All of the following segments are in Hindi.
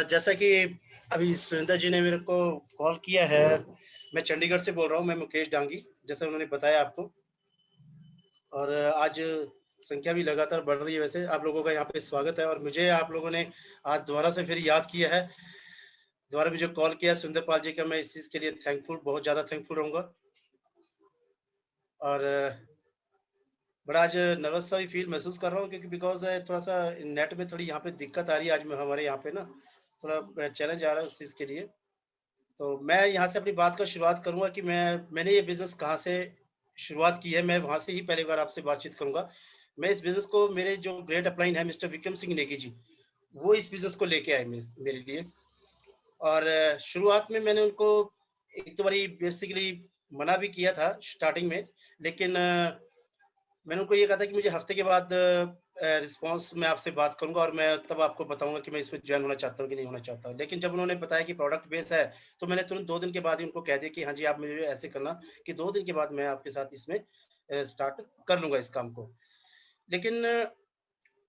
जैसा कि अभी सुरेंद्र जी ने मेरे को कॉल किया है, मैं चंडीगढ़ से बोल रहा हूँ, मैं मुकेश डांगी, जैसा उन्होंने बताया आपको। और आज संख्या भी लगातार बढ़ रही है। वैसे आप लोगों का यहाँ पे स्वागत है और मुझे आप लोगों ने आज दोबारा से फिर याद किया है, दोबारा मुझे कॉल किया सुंदर पाल जी का, मैं इस चीज़ के लिए थैंकफुल, बहुत ज़्यादा थैंकफुल रहूँगा। और बड़ा आज नर्वस सा भी फील महसूस कर रहा हूँ, क्योंकि बिकॉज़ थोड़ा-सा नेट में थोड़ी यहाँ पे दिक्कत आ रही है आज में हमारे यहाँ पे ना, थोड़ा चैलेंज आ रहा है उस चीज़ के लिए। तो मैं यहाँ से अपनी बात का शुरुआत करूँगा कि मैंने ये बिज़नेस कहाँ से शुरुआत की है, मैं वहाँ से ही पहली बार आपसे बातचीत करूँगा। मैं इस बिज़नेस को, मेरे जो ग्रेट अपलाइन है मिस्टर विक्रम सिंह नेगी जी, वो इस बिज़नेस को लेके आए मेरे लिए। और शुरुआत में मैंने उनको एक तो बारी बेसिकली मना भी किया था स्टार्टिंग में, लेकिन मैंने उनको ये कहा था कि मुझे हफ्ते के बाद रिस्पॉन्स मैं आपसे बात करूँगा और मैं तब आपको बताऊँगा कि मैं इसमें जॉइन होना चाहता हूँ कि नहीं होना चाहता हूँ। लेकिन जब उन्होंने बताया कि प्रोडक्ट बेस है, तो मैंने तुरंत 2 दिन के बाद ही उनको कह दिया कि हाँ जी, आप मुझे ऐसे करना कि 2 दिन के बाद मैं आपके साथ इसमें स्टार्ट कर लूँगा इस काम को। लेकिन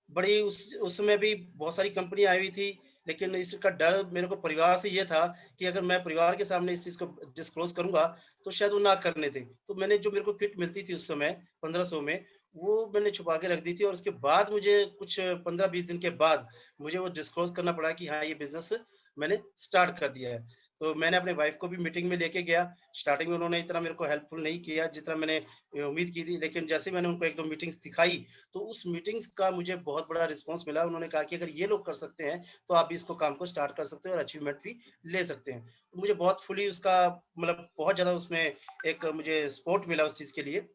बड़ी उस समय भी बहुत सारी कंपनी आई हुई थी, लेकिन इसका डर मेरे को परिवार से ये था कि अगर मैं परिवार के सामने इस चीज़ को डिस्क्लोज़ करूँगा, तो शायद वो ना करने दें। तो मैंने जो मेरे को किट मिलती थी उस समय 1500 में, वो मैंने छुपा के रख दी थी और उसके बाद मुझे कुछ 15-20 दिन के बाद मुझे वो डिस्क्लोज़ करना पड़ा कि हाँ, ये बिज़नेस मैंने स्टार्ट कर दिया है। तो मैंने अपने वाइफ़ को भी मीटिंग में लेके गया। स्टार्टिंग में उन्होंने इतना मेरे को हेल्पफुल नहीं किया, जितना मैंने उम्मीद की थी, लेकिन जैसे ही मैंने उनको 1-2 मीटिंग्स दिखाई, तो उस मीटिंग्स का मुझे बहुत बड़ा रिस्पॉन्स मिला। उन्होंने कहा कि अगर ये लोग कर सकते हैं, तो आप भी इसको काम को स्टार्ट कर सकते हो और अचीवमेंट भी ले सकते हैं। तो मुझे बहुत फुली उसका मतलब बहुत ज़्यादा उसमें एक मुझे सपोर्ट मिला उस चीज़ के लिए।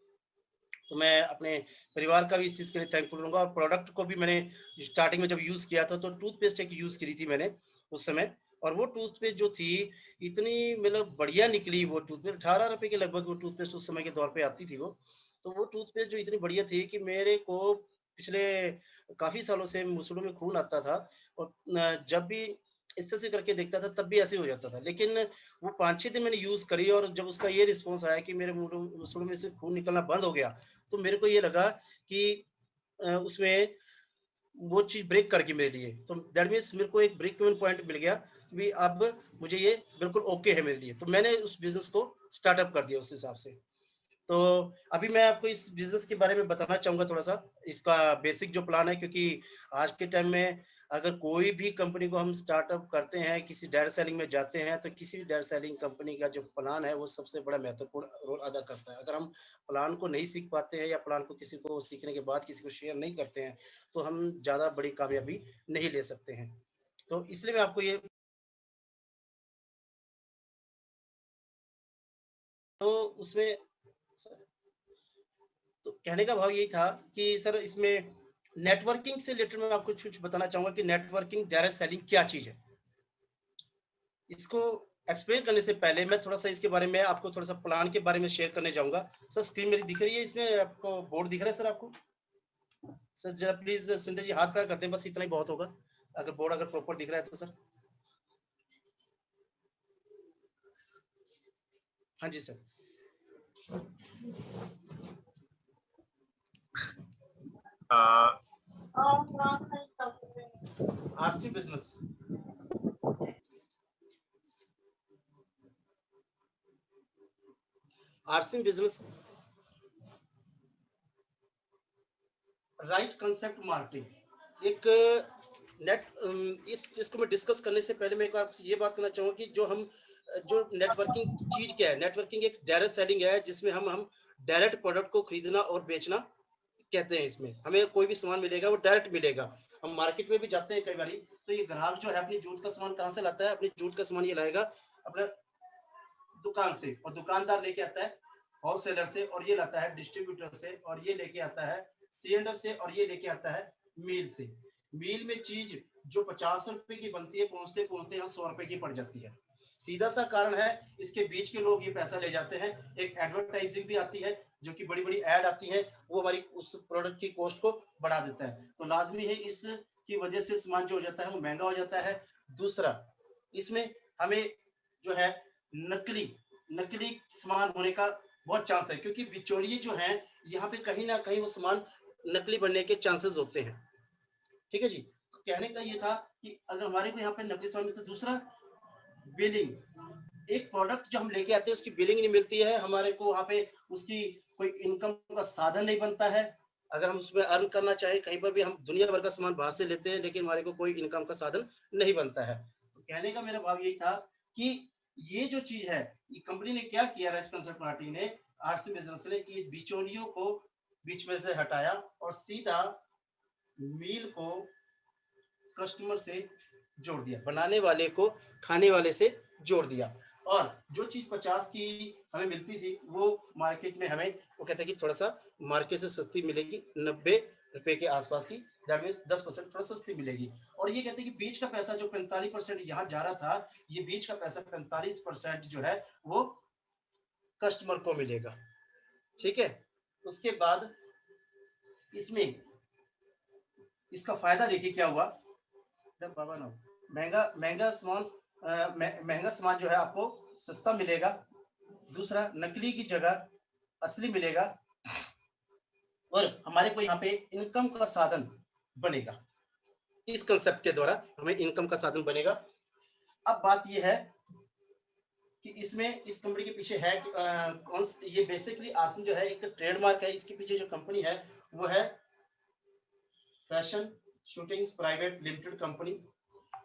तो मैं अपने परिवार का भी इस चीज़ के लिए थैंकफुल रहूँगा और प्रोडक्ट को भी मैंने स्टार्टिंग में जब यूज़ किया था, तो टूथपेस्ट एक यूज़ करी थी मैंने उस समय, और वो टूथपेस्ट जो थी, इतनी मतलब बढ़िया निकली वो टूथपेस्ट। ₹18 के लगभग वो टूथपेस्ट उस समय के दौर पे आती थी वो। तो वो टूथपेस्ट जो इतनी बढ़िया थी कि मेरे को पिछले काफ़ी सालों से मुसड़ों में खून आता था और जब भी इस तरह से करके देखता था, तब भी ऐसे ही हो जाता था। लेकिन वो 5-6 दिन मैंने यूज़ करी और जब उसका ये रिस्पॉन्स आया कि मेरे मुसड़ों में से खून निकलना बंद हो गया, तो मेरे को ये लगा कि उसमें वो चीज़ ब्रेक कर गई मेरे लिए। तो दैट मीन्स मेरे को एक ब्रेक इवन पॉइंट मिल गया कि अब मुझे ये बिल्कुल ओके है मेरे लिए। तो मैंने उस बिज़नेस को स्टार्टअप कर दिया उस हिसाब से। तो अभी मैं आपको इस बिज़नेस के बारे में बताना चाहूँगा थोड़ा-सा, इसका बेसिक जो प्लान है, क्योंकि आज के टाइम में अगर कोई भी कंपनी को हम स्टार्टअप करते हैं, किसी डायरेक्ट सेलिंग में जाते हैं, तो किसी भी डायरेक्ट सेलिंग कंपनी का जो प्लान है, वो सबसे बड़ा महत्वपूर्ण रोल अदा करता है। अगर हम प्लान को नहीं सीख पाते हैं या प्लान को किसी को सीखने के बाद किसी को शेयर नहीं करते हैं, तो हम ज़्यादा बड़ी कामयाबी नहीं ले सकते हैं। तो इसलिए मैं आपको ये तो उसमें तो कहने का भाव यही था कि सर, इसमें नेटवर्किंग से रिलेटेड मैं आपको कुछ बताना चाहूँगा कि नेटवर्किंग डायरेक्ट सेलिंग क्या चीज़ है? इसको एक्सप्लेन करने से पहले मैं थोड़ा-सा इसके बारे में आपको थोड़ा-सा प्लान के बारे में शेयर करने जाऊँगा। सर, स्क्रीन मेरी दिख रही है, इसमें आपको बोर्ड दिख रहा है सर आपको? सर ज़रा प्लीज़ सुंदर जी हाथ खड़ा कर दें, बस इतना ही बहुत होगा। अगर बोर्ड अगर प्रॉपर दिख रहा है तो सर। हाँ जी sir. RC business. RC business right concept marketing एक इस चीज़ को मैं डिस्कस करने से पहले मैं एक आपसे ये बात करना चाहूँगा कि जो नेटवर्किंग चीज़ क्या है? नेटवर्किंग एक डायरेक्ट सेलिंग है, जिसमें हम डायरेक्ट प्रोडक्ट को खरीदना और बेचना कहते हैं इसमें। हमें कोई भी सामान मिलेगा, वो डायरेक्ट मिलेगा। हम मार्केट में भी जाते हैं कई बारी, तो ये ग्राहक जो है अपनी जूट का सामान कहाँ से लाता है? अपनी जूट का सामान ये लाएगा अपने दुकान से, और दुकानदार लेके आता है होलसेलर से, और ये लाता है डिस्ट्रीब्यूटर से, और ये लेके आता है सी से, और ये लेके आता है मील से। मील में चीज जो 50 रुपए की बनती है, पहुंचते पहुंचते यहाँ 100 रुपए की पड़ जाती है। सीधा सा कारण है, इसके बीच के लोग ये पैसा ले जाते हैं। एक एडवर्टाइजिंग भी आती है, जो कि बड़ी बड़ी एड आती है, वो हमारी उस प्रोडक्ट की कॉस्ट को बढ़ा देता है। तो लाजमी है, इस की वजह से सामान जो हो जाता है वो महंगा हो जाता है। दूसरा, इसमें हमें जो है नकली नकली सामान होने का बहुत चांस है, क्योंकि बिचौलिए जो हैं यहाँ पे कहीं ना कहीं वो सामान नकली बनने के चांसेस होते हैं। ठीक है जी। तो कहने का ये था कि अगर हमारे को यहाँ पे नकली सामान मिलता है। दूसरा बिलिंग, एक प्रोडक्ट जो हम लेके आते हैं उसकी बिलिंग नहीं मिलती है हमारे को, वहाँ पे उसकी कोई इनकम का साधन नहीं बनता है। अगर हम उसमें अर्न करना चाहें, कहीं पर भी हम दुनिया भर का सामान बाहर से लेते हैं लेकिन हमारे को कोई इनकम का साधन नहीं बनता है। तो कहने का मेरा भाव यही था कि ये जो चीज है, ये कंपनी ने क्या किया, रेड कंसल्ट पार्टी ने, आरसी बिजनेस ने, कि बिचौलियों को बीच में से हटाया और सीधा मील को कस्टमर से जोड़ दिया, बनाने वाले को खाने वाले से जोड़ दिया। और जो चीज 50 की हमें मिलती थी वो मार्केट में हमें, वो कहते हैं कि थोड़ा सा मार्केट से सस्ती मिलेगी, 90 रुपए के आसपास की, दैट मीन्स 10% थोड़ा सस्ती मिलेगी। और ये कहते हैं कि बीच का पैसा जो 45% यहाँ जा रहा था, ये बीच का पैसा 45% जो है वो कस्टमर को मिलेगा। ठीक है, उसके बाद इसमें इसका फायदा देखिए क्या हुआ। बाबा ना, महंगा महंगा सामान, महंगा सामान जो है आपको सस्ता मिलेगा। दूसरा, नकली की जगह असली मिलेगा और हमारे को यहाँ पे इनकम का साधन बनेगा। इस कंसेप्ट के द्वारा हमें इनकम का साधन बनेगा। अब बात यह है कि इसमें इस कंपनी के पीछे है कौन, ये बेसिकली आसन जो है एक ट्रेडमार्क है, इसके पीछे जो कंपनी है वो है fashion shootings private limited company,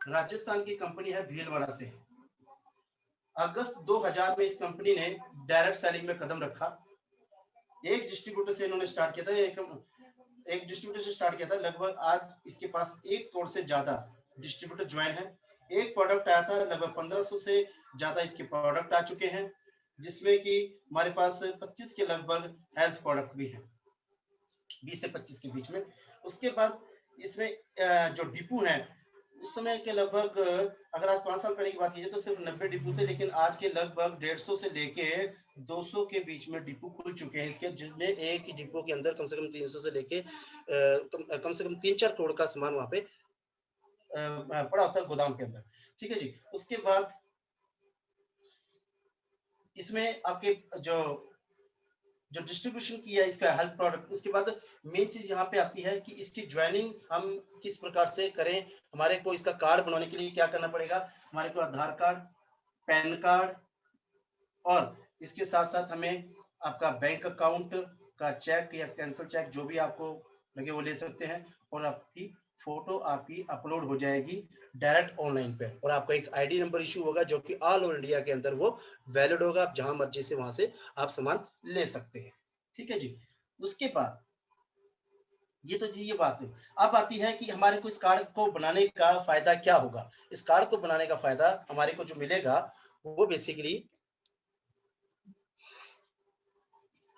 Rajasthan की कंपनी है, भीलवाड़ा से। अगस्त 2000 में इस कंपनी ने डायरेक्ट सेलिंग में कदम रखा। एक डिस्ट्रीब्यूटर से इन्होंने स्टार्ट किया था, एक डिस्ट्रीब्यूटर से स्टार्ट किया था। लगभग आज इसके पास 1 करोड़ से ज्यादा डिस्ट्रीब्यूटर ज्वाइन है। एक प्रोडक्ट आया था, लगभग 1500 से ज्यादा इसके प्रोडक्ट आ चुके हैं, जिसमें कि हमारे पास 25 के लगभग हेल्थ प्रोडक्ट भी है, 20 से 25 के बीच में। उसके बाद इसमें जो डिपो है, उस समय के लगभग अगर आज 5 साल पहले की बात कीजिए तो सिर्फ 90 डिपो थे, लेकिन आज के लगभग 150 से लेके 200 के बीच में डिपो खुल चुके हैं इसके, जिनमें एक ही डिपो के अंदर कम से कम 300 से लेके कम से कम 3-4 करोड़ का सामान वहां पे पड़ा होता है गोदाम के अंदर। ठीक है जी। उसके बाद इसमें आपके जो जो डिस्ट्रीब्यूशन किया इसका हेल्थ प्रोडक्ट, उसके बाद मेन चीज यहाँ पे आती है कि इसकी ज्वाइनिंग हम किस प्रकार से करें। हमारे को इसका कार्ड बनाने के लिए क्या करना पड़ेगा, हमारे को आधार कार्ड, पैन कार्ड, और इसके साथ साथ हमें आपका बैंक अकाउंट का चेक या कैंसिल चेक जो भी आपको लगे वो ले सकते हैं, और आपकी फोटो आपकी अपलोड हो जाएगी डायरेक्ट ऑनलाइन पे, और आपका एक आईडी नंबर इशू होगा जो कि ऑल ओवर इंडिया के अंदर वो वैलिड होगा। आप जहां मर्जी से वहां से आप सामान ले सकते हैं। ठीक है जी। उसके बाद ये तो जी ये बात है। अब आती है कि हमारे को इस कार्ड को बनाने का फायदा क्या होगा। इस कार्ड को बनाने का फायदा हमारे को जो मिलेगा वो बेसिकली,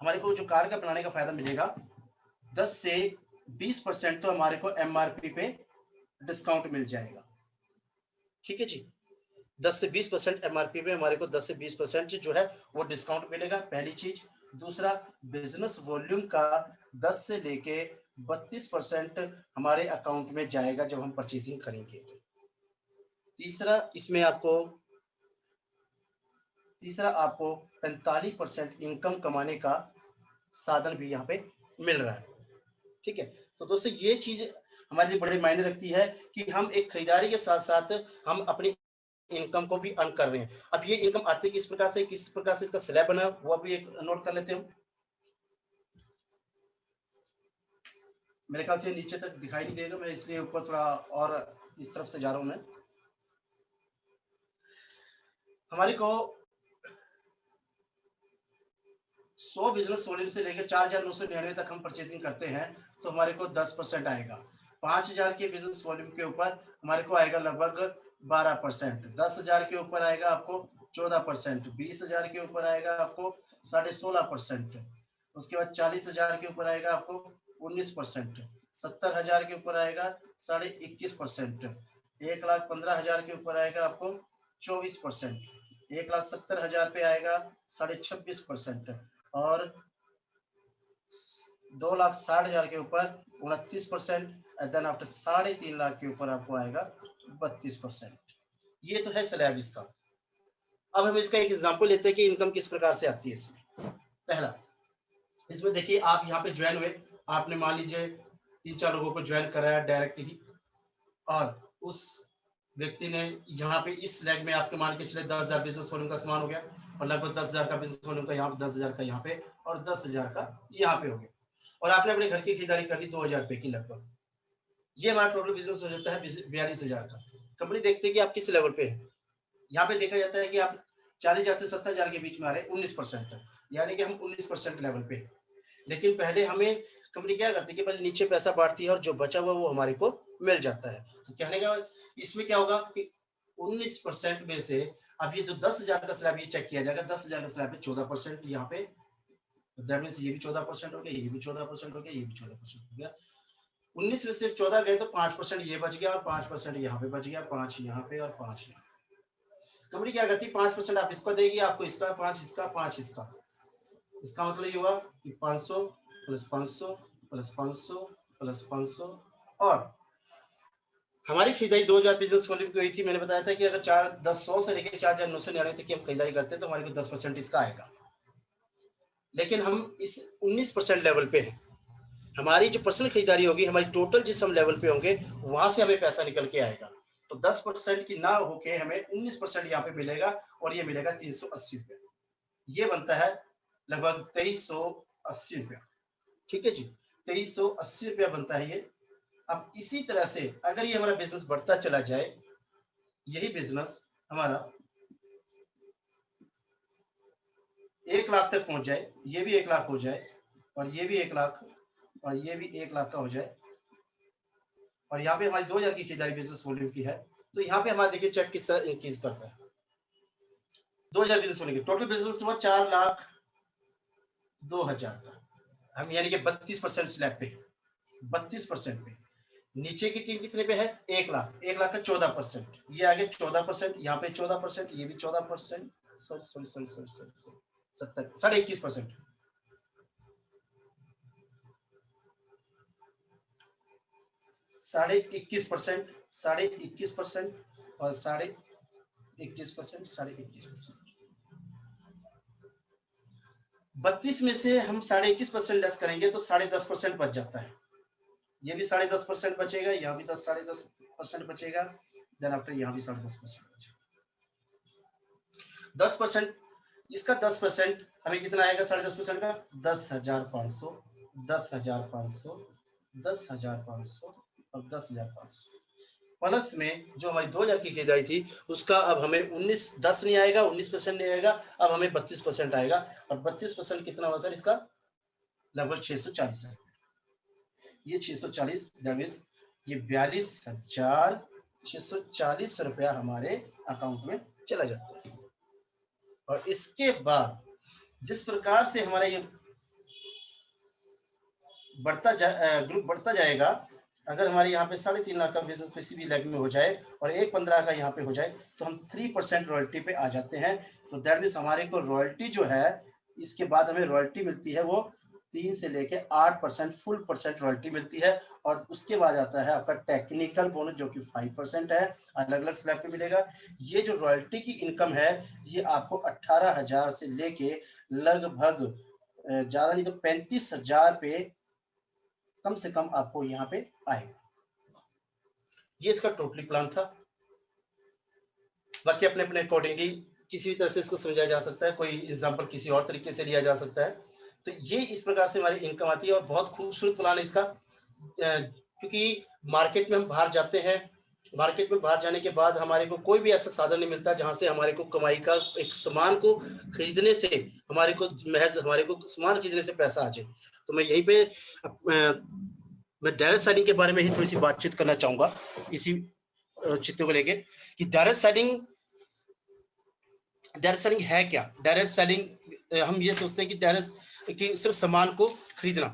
हमारे को जो कार्ड का बनाने का फायदा मिलेगा, 10 से 20% तो हमारे को एमआरपी पे डिस्काउंट मिल जाएगा। ठीक है जी। 10 से 20% एमआरपी पे हमारे को 10 से 20% जो है वो डिस्काउंट मिलेगा, पहली चीज। दूसरा, बिजनेस वॉल्यूम का 10 से लेके 32% हमारे अकाउंट में जाएगा जब हम परचेसिंग करेंगे। तीसरा आपको 45% इनकम कमाने का साधन भी यहाँ पे मिल रहा है। ठीक है। तो दोस्तों ये चीज हमारे लिए बड़े मायने रखती है कि हम एक खरीदारी के साथ साथ हम अपनी इनकम को भी अर्न कर रहे हैं। अब ये इनकम आती किस प्रकार से इसका स्लैब बना वो भी एक नोट कर लेते हैं। मेरे ख्याल से नीचे तक दिखाई नहीं देगा, मैं इसलिए ऊपर थोड़ा और इस तरफ से जा रहा हूं। मैं हमारे को 100 बिजनेस वॉल्यूम से लेकर 4,999 तक हम परचेसिंग करते हैं तो हमारे को 10% आएगा। 5,000 के बिजनेस वॉल्यूम के ऊपर हमारे को आएगा लगभग 12%। 10,000 के ऊपर आएगा आपको 14%। 20,000 के ऊपर आएगा आपको 16.5%। उसके बाद 40,000 के ऊपर आएगा आपको 19%। 70,000 के ऊपर आएगा 21%। 1,15,000 के ऊपर आएगा आपको 24%। 1,70,000 पे आएगा 26.5%। और 2,60,000 के ऊपर 29%। देन आफ्टर 3.5 लाख के ऊपर आपको आएगा 32%। ये तो है स्लैब इसका। अब हम इसका एक एग्जांपल लेते हैं कि इनकम किस प्रकार से आती है इसमें। पहला, इसमें देखिए आप यहाँ पे ज्वाइन हुए, आपने मान लीजिए 3-4 लोगों को ज्वाइन कराया डायरेक्टली, और उस व्यक्ति ने यहाँ पे इस लेग में आपके मान के चले 10,000 बिजनेस वॉल्यूम का सामान हो गया, और लगभग 10,000 का बिजनेस वॉल्यूम का यहाँ पे, 10,000 का यहाँ पे, और 10,000 का यहाँ पे हो गया, और आपने अपने घर की खरीदारी कर ली 2,000 रुपए की लगभग। ये हमारा टोटल बिजनेस हो जाता है 42,000 का। कंपनी देखती है कि आप किस लेवल पे हैं। यहाँ पे देखा जाता है कि आप 40,000 से 70,000 के बीच में आ रहे हैं, 19%, यानी कि हम 19% लेवल पे। लेकिन पहले हमें कंपनी क्या करती है कि पहले नीचे पैसा बांटती है और जो बचा हुआ वो हमारे को मिल जाता है। तो कहने का इसमें क्या होगा कि 19% में से अब ये जो 10,000 का स्लैब ये चेक किया जाएगा, 10,000 का स्लैब है 14% यहाँ पे, दैट मीन्स ये भी 14% हो गया, ये भी 14% हो गया, ये भी 14% हो गया। 19 में से 14 गए तो 5% ये बच गया, और 5% यहाँ पे बच गया, 5 यहाँ पे और 5 यहाँ। कंपनी क्या करती है 5% आप इसको देगी, आपको इसका 5 इसका 5 इसका। इसका मतलब ये हुआ कि 500 प्लस 500 प्लस 500 प्लस 500, और हमारी खरीदारी 2,000 बिजनेस वॉल्यूम की हुई थी। मैंने बताया था कि अगर 4,10,100 से लेकर 4,999 तक की हम खरीदारी करते हैं तो हमारे को 10% इसका आएगा। लेकिन हम इस 19% लेवल पे हैं। हमारी जो पर्सनल खरीदारी होगी, हमारी टोटल जिस हम लेवल पे होंगे वहां से हमें पैसा निकल के आएगा। तो 10% की ना होके हमें 19% यहाँ पे मिलेगा, और ये मिलेगा 380 रुपया। ये बनता है लगभग 2,380 रुपया। ठीक है जी, 2,380 रुपया बनता है ये। अब इसी तरह से अगर ये हमारा बिजनेस बढ़ता चला जाए, यही बिजनेस हमारा 1 लाख तक पहुंच जाए, ये भी 1 लाख हो जाए, और ये भी 1 लाख, और ये भी 1 लाख का हो जाए, और यहाँ पे हमारी 2,000 की खरीदारी बिजनेस वॉल्यूम की है, तो यहाँ पे हमारा देखिए चेक किस तरह इंक्रीज करता है। 2,000 बिजनेस वॉल्यूम, टोटल बिजनेस हुआ 4,02,000 का। हम यानी कि 32% स्लैब पे, 32% पे। नीचे की टीम कितने पे है 1 लाख, 1 लाख का 14%, ये आगे 14%, यहाँ पे 14%, ये भी 14%, sorry sorry sorry sorry sorry 70, 21.5%, 21.5%, 21.5% और 21%, 21.5%। 32 में से हम 21.5% लेस करेंगे तो 10.5% बच जाता है। ये भी 10.5% बचेगा, यहाँ भी 10.5% बचेगा, देन आफ्टर यहाँ भी 10.5% बचेगा। 10%, इसका 10% हमें कितना आएगा 10.5% का 10,500, 10,500, 10,500 और 10,500, प्लस में जो हमारी 2,000 की खरीदारी थी उसका अब हमें 10 नहीं आएगा, 19% नहीं आएगा, अब हमें 32% आएगा, और 32% कितना होगा सर इसका लगभग 640 है। ये 640 दैट ये 42,640 रुपया हमारे अकाउंट में चला जाता है। और इसके बाद जिस प्रकार से हमारा ये ग्रुप बढ़ता जाएगा, अगर हमारे यहाँ पे 3.5 लाख का बिजनेस किसी भी लेग में हो जाए और 1.15 का यहाँ पे हो जाए तो हम 3% रॉयल्टी पे आ जाते हैं। तो दैट मीन्स हमारे को रॉयल्टी जो है, इसके बाद हमें रॉयल्टी मिलती है वो 3 से लेके 8% फुल परसेंट रॉयल्टी मिलती है। और उसके बाद आता है आपका टेक्निकल बोनस जो कि 5% है, अलग अलग स्लैब पे मिलेगा। ये जो रॉयल्टी की इनकम है ये आपको 18,000 से लेके लगभग ज्यादा नहीं तो 35,000 पे कम से कम आपको यहाँ पे आएगा। ये इसका टोटली प्लान था। बाकी अपने अपने अकॉर्डिंगली किसी भी तरह से इसको समझाया जा सकता है, कोई एग्जांपल किसी और तरीके से लिया जा सकता है। तो ये इस प्रकार से हमारी इनकम आती है, और बहुत खूबसूरत प्लान है इसका, क्योंकि मार्केट में हम बाहर जाते हैं, मार्केट में बाहर जाने के बाद हमारे को कोई भी ऐसा साधन नहीं मिलता जहां से हमारे को कमाई का एक सामान को खरीदने से हमारे को महज हमारे को सामान खरीदने से पैसा आ जाए। तो मैं यहीं पे मैं डायरेक्ट सेलिंग के बारे में ही थोड़ी सी बातचीत करना चाहूंगा इसी चित्रों को लेके कि डायरेक्ट सेलिंग है क्या। डायरेक्ट सेलिंग हम ये सोचते हैं कि डायरेक्ट कि सिर्फ सामान को खरीदना।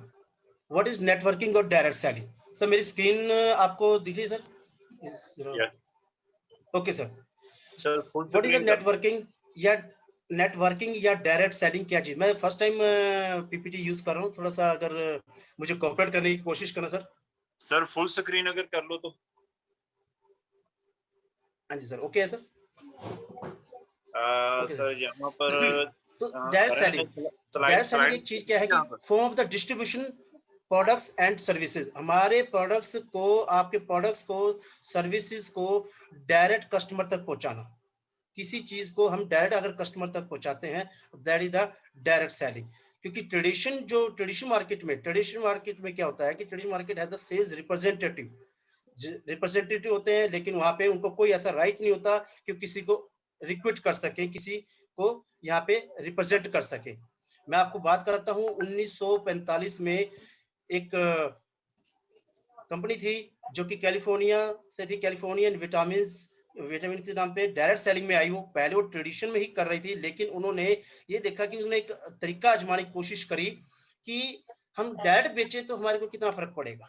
व्हाट इज नेटवर्किंग और डायरेक्ट सेलिंग? सर मेरी स्क्रीन आपको दिख रही है sir? Okay sir. What is networking या डायरेक्ट सेलिंग क्या चीज? मैं फर्स्ट टाइम पीपीटी यूज कर रहा हूँ, थोड़ा सा अगर मुझे कोऑपरेट करने की कोशिश करना सर। सर फुल स्क्रीन अगर कर लो तो। हाँ जी सर, ओके है सर। सर यहाँ पर तो डायरेक्ट सेलिंग एक चीज क्या है कि form of the distribution products and services, हमारे प्रोडक्ट्स को, आपके प्रोडक्ट्स को, सर्विसेज को डायरेक्ट कस्टमर तक पहुंचाना। किसी चीज को हम डायरेक्ट अगर कस्टमर तक पहुंचाते हैं, that is the direct selling. क्योंकि ट्रेडिशनल मार्केट में क्या होता है कि traditional market has the sales representative, representative होते हैं, लेकिन वहां पे उनको कोई ऐसा राइट नहीं होता कि किसी को रिक्रूट कर सके, किसी को यहाँ पे रिप्रेजेंट कर सके। मैं आपको बात करता हूँ 1945 में एक कंपनी थी जो कि कैलिफोर्निया से थी, कैलिफोर्नियन विटामिन के नाम पे डायरेक्ट सेलिंग में आई। वो पहले वो ट्रेडिशन में ही कर रही थी, लेकिन उन्होंने ये देखा कि उन्होंने एक तरीका आजमाने की कोशिश करी कि हम डायरेक्ट बेचे तो हमारे को कितना फर्क पड़ेगा।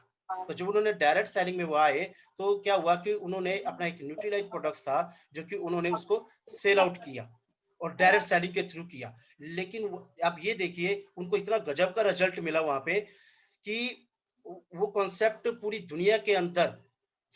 तो जब उन्होंने डायरेक्ट सेलिंग में वो आए, तो क्या हुआ कि उन्होंने अपना एक न्यूट्रीलाइट प्रोडक्ट्स था जो कि उन्होंने उसको सेल आउट किया और डायरेक्ट सेलिंग के थ्रू किया। लेकिन आप ये देखिए, उनको इतना गजब का रिजल्ट मिला वहां पे कि वो कॉन्सेप्ट पूरी दुनिया के अंदर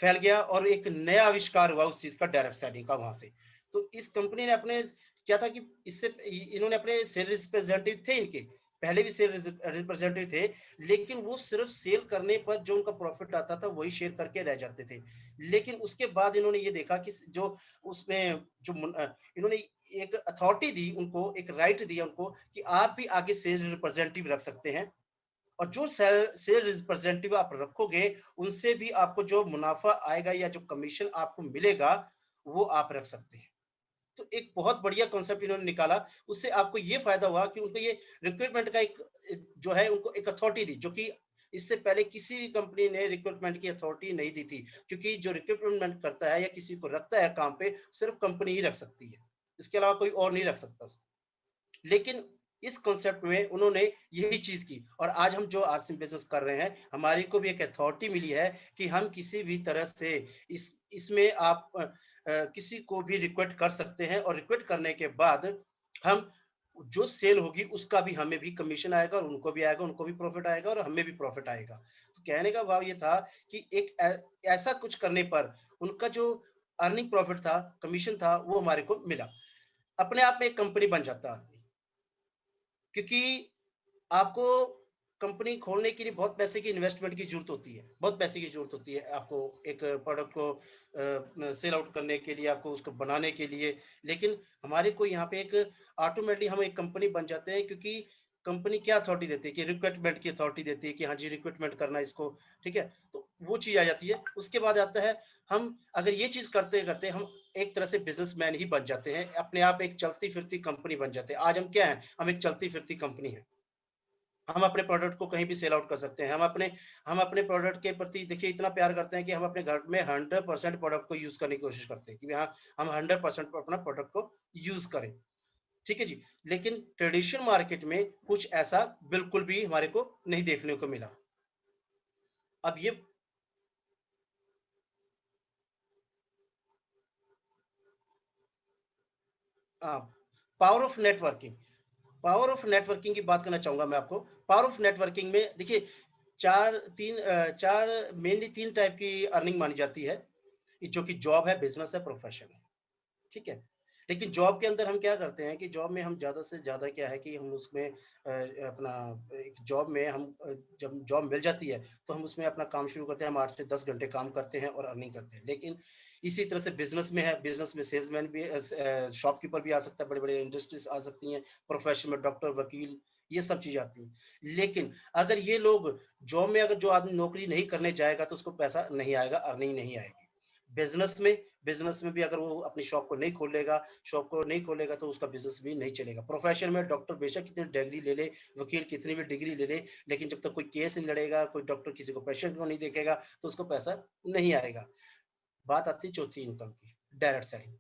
फैल गया और एक नया आविष्कार हुआ उस चीज का, डायरेक्ट सेलिंग का वहां से। तो इस कंपनी ने अपने क्या था कि इससे इन्होंने अपने सेल्स रिप्रेजेंटेटिव थे, इनके पहले भी सेल्स रिप्रेजेंटेटिव थे, लेकिन वो सिर्फ सेल करने पर जो उनका प्रॉफिट आता था वही शेयर करके रह जाते थे। लेकिन उसके बाद इन्होंने ये देखा कि जो उसमें जो इन्होंने एक अथॉरिटी दी उनको, एक राइट दिया उनको कि आप भी आगे सेल्स रिप्रेजेंटेटिव रख सकते हैं, और जो सेल रिप्रेजेंटेटिव आप रखोगे उनसे भी आपको जो मुनाफा आएगा या जो कमीशन आपको मिलेगा वो आप रख सकते हैं। तो एक बहुत बढ़िया कॉन्सेप्ट इन्होंने निकाला। उससे आपको ये फायदा हुआ कि उनको ये रिक्रूटमेंट का एक जो है उनको एक अथॉरिटी दी, जो कि इससे पहले किसी भी कंपनी ने रिक्रूटमेंट की अथॉरिटी नहीं दी थी। क्योंकि जो रिक्रूटमेंट करता है या किसी को रखता है काम पे, सिर्फ कंपनी ही रख सकती है, इसके अलावा कोई और नहीं रख सकता उसको। लेकिन इस कॉन्सेप्ट में उन्होंने यही चीज की, और आज हम जो आरसी बिजनेस कर रहे हैं, हमारी को भी एक अथॉरिटी मिली है कि हम किसी भी तरह से इसमें आप किसी को भी रिक्वेस्ट कर सकते हैं, और रिक्वेस्ट करने के बाद हम जो सेल होगी उसका भी हमें भी कमीशन आएगा, और उनको भी आएगा, उनको भी प्रॉफिट आएगा और हमें भी प्रॉफिट आएगा। तो कहने का भाव ये था कि एक ऐसा कुछ करने पर उनका जो अर्निंग प्रॉफिट था, कमीशन था, वो हमारे को मिला। अपने आप में एक कंपनी बन जाता है, क्योंकि आपको कंपनी खोलने के लिए बहुत पैसे की इन्वेस्टमेंट की ज़रूरत होती है, बहुत पैसे की ज़रूरत होती है आपको एक प्रोडक्ट को सेल आउट करने के लिए, आपको उसको बनाने के लिए। लेकिन हमारे को यहाँ पे एक ऑटोमेटिकली हम एक कंपनी बन जाते हैं, क्योंकि कंपनी क्या अथॉरिटी देती है कि रिक्रूटमेंट की अथॉरिटी देती है कि हाँ जी रिक्रूटमेंट करना इसको, ठीक है? तो वो चीज़ आ जाती है। उसके बाद आता है, हम अगर ये चीज़ करते-करते हम एक तरह से बिज़नेसमैन ही बन जाते हैं, अपने आप एक चलती-फिरती कंपनी बन जाते हैं। आज हम क्या हैं? हम एक चलती-फिरती कंपनी हैं। हम अपने प्रोडक्ट को कहीं भी सेल आउट कर सकते हैं। हम अपने प्रोडक्ट के प्रति देखिए इतना प्यार करते हैं कि हम अपने घर में 100% प्रोडक्ट को यूज़ करने की कोशिश करते हैं कि हाँ, हम 100% अपना प्रोडक्ट को यूज़ करें। ठीक है जी। लेकिन ट्रेडिशनल मार्केट में कुछ ऐसा बिल्कुल भी हमारे को नहीं देखने को मिला। अब ये हाँ, power of networking. Power of networking की बात करना चाहूँगा मैं आपको। पावर ऑफ नेटवर्किंग में देखिए 4 मेनली 3 टाइप की अर्निंग मानी जाती है, जो कि जॉब है, बिज़नेस है, प्रोफ़ेशन है। ठीक है? लेकिन जॉब के अंदर हम क्या करते हैं कि जॉब में हम ज़्यादा से ज़्यादा क्या है कि हम उसमें अपना एक जॉब में हम जब जॉब मिल जाती है, तो हम उसमें अपना काम शुरू करते हैं। हम 8 से 10 घंटे काम करते हैं और अर्निंग करते हैं। लेकिन इसी तरह से बिज़नेस में है, बिज़नेस में सेल्समैन भी शॉपकीपर भी आ सकता है, बड़े-बड़े इंडस्ट्रीज़ आ सकती हैं, प्रोफ़ेशन में डॉक्टर, वकील, ये सब चीज़ें आती हैं। लेकिन अगर ये लोग जॉब में, अगर जो आदमी नौकरी नहीं करने जाएगा, तो उसको पैसा नहीं आएगा, अर्निंग नहीं आएगी। बिज़नेस में भी अगर वो अपनी शॉप को नहीं खोलेगा तो उसका बिज़नेस भी नहीं चलेगा। प्रोफ़ेशन में डॉक्टर बेशक कितनी डिग्री ले ले, वकील कितनी भी डिग्री ले ले, लेकिन जब तक कोई केस नहीं लड़ेगा, कोई डॉक्टर किसी को पेशेंट को नहीं देखेगा, तो उसको पैसा नहीं आएगा। बात आती है चौथी इनकम की, डायरेक्ट सेलिंग।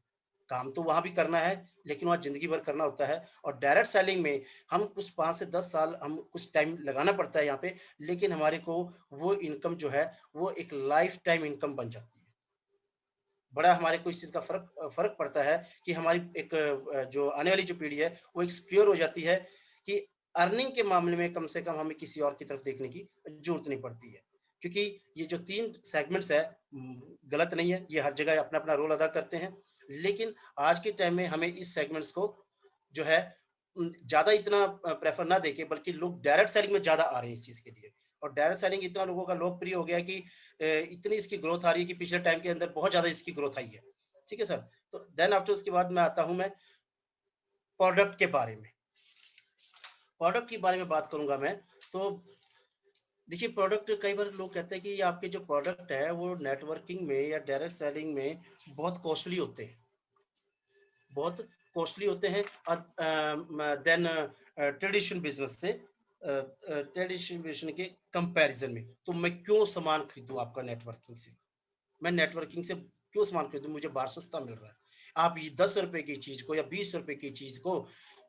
काम तो वहाँ भी करना है, लेकिन वहाँ ज़िंदगी भर करना होता है, और डायरेक्ट सेलिंग में हम कुछ 5 से 10 साल हम कुछ टाइम लगाना पड़ता है यहाँ पे, लेकिन हमारे को वो इनकम जो है, वो एक लाइफ़ टाइम इनकम बन जाती है। बड़ा हमारे को इस चीज़ का फ़र्क पड़ता है कि हमारी एक जो आने वाली जो पीढ़ी है, वो एक सिक्योर हो जाती है कि अर्निंग के मामले में कम से कम हमें किसी और की तरफ देखने की ज़रूरत नहीं पड़ती है। क्योंकि ये जो 3 सेगमेंट्स है, गलत नहीं है, ये हर जगह अपना-अपना रोल अदा करते हैं। लेकिन आज के टाइम में हमें इस सेगमेंट्स को जो है ज़्यादा इतना प्रेफ़र ना देके, बल्कि लोग डायरेक्ट सेलिंग में ज़्यादा आ रहे हैं इस चीज़ के लिए। और डायरेक्ट सेलिंग इतना लोगों का लोकप्रिय हो गया कि इतनी इसकी ग्रोथ आ रही है कि पिछले टाइम के अंदर बहुत ज़्यादा इसकी ग्रोथ आई है। ठीक है सर? तो देन आफ्टर उसके बाद मैं आता हूँ मैं प्रोडक्ट के बारे में। प्रोडक्ट के बारे में बात करूँगा मैं, तो देखिए प्रोडक्ट कई बार लोग कहते हैं कि ये आपके जो प्रोडक्ट है वो नेटवर्किंग में या डायरेक्ट सेलिंग में बहुत कॉस्टली होते हैं, बहुत कॉस्टली होते हैं देन ट्रेडिशनल बिज़नेस से ट्रेडिशनल बिज़नेस के कंपैरिज़न में। तो मैं क्यों सामान खरीदूँ आपका नेटवर्किंग से? मैं नेटवर्किंग से क्यों सामान खरीदूँ? मुझे बाहर सस्ता मिल रहा है। आप ये ₹10 की चीज़ को या ₹20 की चीज़ को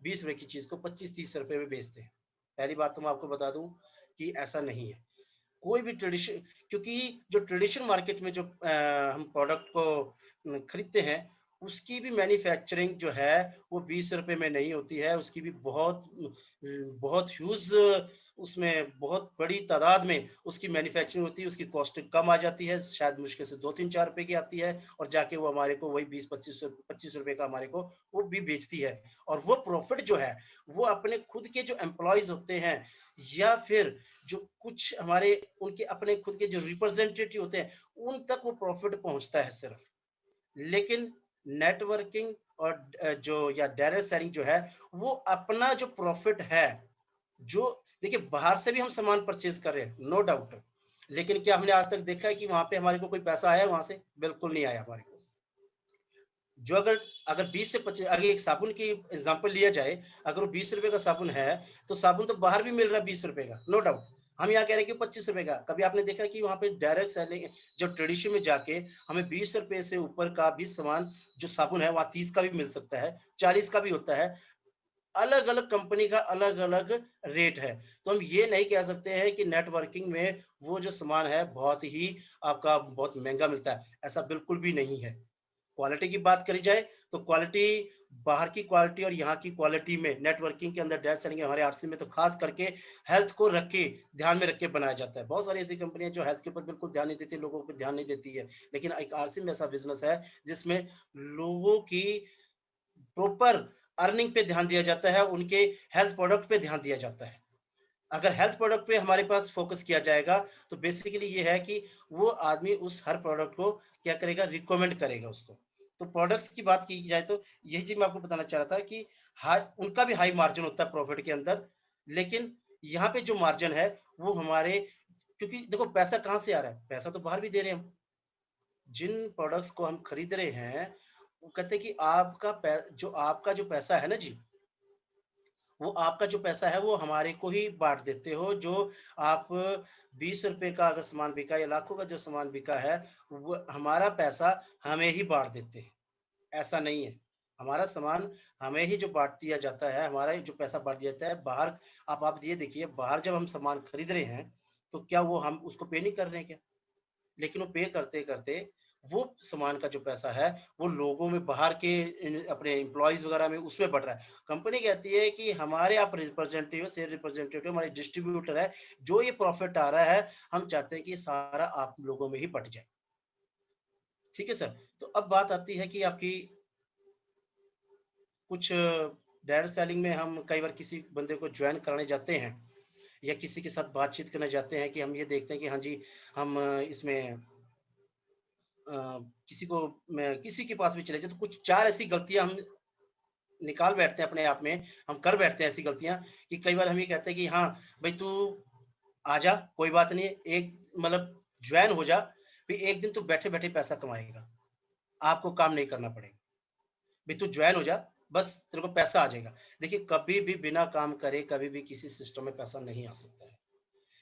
₹20 की चीज़ को ₹25-30 में बेचते हैं। पहली बात तो मैं आपको बता दूँ कि ऐसा नहीं है। कोई भी ट्रेडिशन क्योंकि जो ट्रेडिशनल मार्केट में जो हम प्रोडक्ट को खरीदते हैं, उसकी भी मैन्युफैक्चरिंग जो है वो ₹20 में नहीं होती है, उसकी भी बहुत ह्यूज उसमें बहुत बड़ी तादाद में उसकी मैन्युफैक्चरिंग होती है, उसकी कॉस्ट कम आ जाती है, शायद मुश्किल से 2-3 ₹4 की आती है और जाके वो हमारे को वही 20-25 का हमारे को वो भी बेचती है। और वो प्रॉफिट जो है, वो अपने खुद के जो एम्प्लॉइज़ होते हैं या फिर जो कुछ हमारे उनके अपने खुद के जो रिप्रेजेंटेटिव होते हैं, उन तक वो प्रॉफ़िट पहुँचता है सिर्फ़। लेकिन नेटवर्किंग और जो या डायरेक्ट सेलिंग जो है, वो अपना जो प्रॉफ़िट है, जो देखिए बाहर से भी हम सामान परचेज़ कर रहे हैं, नो डाउट। लेकिन क्या हमने आज तक देखा है कि वहाँ पे हमारे को कोई पैसा आया है वहाँ से? बिल्कुल नहीं आया हमारे को। जो अगर अगर 20 से 25 अगर एक साबुन की एग्ज़ाम्पल लिया जाए, अगर वो ₹20 का साबुन है, तो साबुन तो बाहर भी मिल रहा है ₹20 का, नो डाउट। हम यहाँ कह रहे हैं कि ₹25 का। कभी आपने देखा कि वहाँ पे डायरेक्ट सेलिंग जो ट्रेडिशन में जाके हमें ₹20 से ऊपर का भी सामान जो साबुन है, वहाँ 30 का भी मिल सकता है, 40 का भी होता है। अलग-अलग कंपनी का अलग-अलग रेट है। तो हम ये नहीं कह सकते हैं कि नेटवर्किंग में वो जो सामान है, बहुत ही आपका बहुत महँगा मिलता है, ऐसा बिल्कुल भी नहीं है। क्वालिटी की बात करी जाए तो क्वालिटी बाहर की क्वालिटी और यहाँ की क्वालिटी में नेटवर्किंग के अंदर डायरेक्ट सेलिंग हमारे आरसी में तो खास करके हेल्थ को रख के ध्यान में रख के बनाया जाता है। बहुत सारी ऐसी कंपनियां जो हेल्थ के ऊपर बिल्कुल ध्यान नहीं देती, लोगों पर ध्यान नहीं देती है। लेकिन एक आरसी में ऐसा बिजनेस है जिसमें लोगों की प्रॉपर अर्निंग पे ध्यान दिया जाता है, उनके हेल्थ प्रोडक्ट पे ध्यान दिया जाता है। अगर हेल्थ प्रोडक्ट पे हमारे पास फोकस किया जाएगा तो बेसिकली ये है कि वो आदमी उस हर प्रोडक्ट को क्या करेगा, रिकमेंड करेगा उसको। तो प्रोडक्ट्स की बात की जाए तो यही चीज मैं आपको बताना चाह रहा था कि हाई उनका भी हाई मार्जिन होता है प्रॉफिट के अंदर, लेकिन यहाँ पे जो मार्जिन है वो हमारे क्योंकि देखो पैसा कहाँ से आ रहा है, पैसा तो बाहर भी दे रहे हैं हम। जिन प्रोडक्ट्स को हम खरीद रहे हैं वो कहते हैं कि आपका जो पैसा है ना जी, वो आपका जो पैसा है वो हमारे को ही बाँट देते हो, जो आप ₹20 का अगर सामान बिका या लाखों का जो सामान बिका है, वो हमारा पैसा हमें ही बाँट देते हैं। ऐसा नहीं है। हमारा सामान हमें ही जो बाँट दिया जाता है, हमारा ही जो पैसा बाँट दिया जाता है, बाहर आप ये देखिए बाहर जब हम सामान खरीद रहे हैं, तो क्या वो हम उसको पे नहीं कर रहे हैं क्या? लेकिन वो पे करते-करते वो सामान का जो पैसा है, वो लोगों में बाहर के अपने एम्प्लॉइज़ वगैरह में उसमें बढ़ रहा है। कंपनी कहती है कि हमारे आप रिप्रेजेंटेटिव सेल रिप्रेजेंटेटिव हमारे डिस्ट्रीब्यूटर है, जो ये प्रॉफ़िट आ रहा है, हम चाहते हैं कि ये सारा आप लोगों में ही बँट जाए। ठीक है सर? तो अब बात आती है कि आपकी कुछ डायरेक्ट सेलिंग में हम कई बार किसी बंदे को जॉइन कराने जाते हैं या किसी के साथ बातचीत करने जाते हैं कि हम ये देखते हैं कि हाँ जी, हम इसमें अ, किसी के पास भी चले जाएँ तो कुछ 4 ऐसी गलतियाँ हम निकाल बैठते हैं अपने आप में, हम कर बैठते हैं ऐसी गलतियाँ कि कई बार हम ये कहते हैं कि हाँ, भई तू आजा, कोई बात नहीं है, एक मतलब जॉइन हो जा, फिर एक दिन तू बैठे-बैठे पैसा कमाएगा, आपको काम नहीं करना पड़ेगा। भई तू जॉइन हो जा, बस तेरे को पैसा आ जाएगा। देखिए, कभी भी बिना काम करे, कभी भी किसी सिस्टम में पैसा नहीं आ सकता है।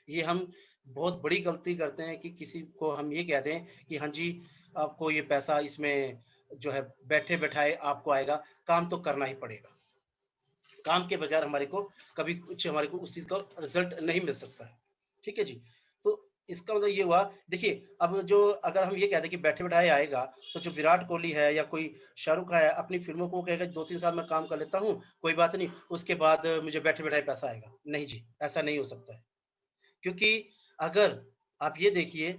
ये हम बहुत बड़ी गलती करते हैं कि किसी को हम ये कह दें कि हाँ जी, आपको ये पैसा इसमें जो है बैठे-बैठाए आपको आएगा, काम तो करना ही पड़ेगा। काम के बगैर हमारे को कभी कुछ हमारे को उस चीज़ का रिज़ल्ट नहीं मिल सकता है। ठीक है जी? तो इसका मतलब ये हुआ देखिए, अब जो अगर हम ये कहते हैं कि बैठे-बैठाए आएगा, तो जो विराट कोहली है या कोई शाहरुख है, अपनी फ़िल्मों को कहेगा 2-3 साल मैं काम कर लेता हूँ, कोई बात नहीं, उसके बाद मुझे बैठे-बैठाए पैसा आएगा। नहीं जी, ऐसा नहीं हो सकता है। क्योंकि अगर आप ये देखिए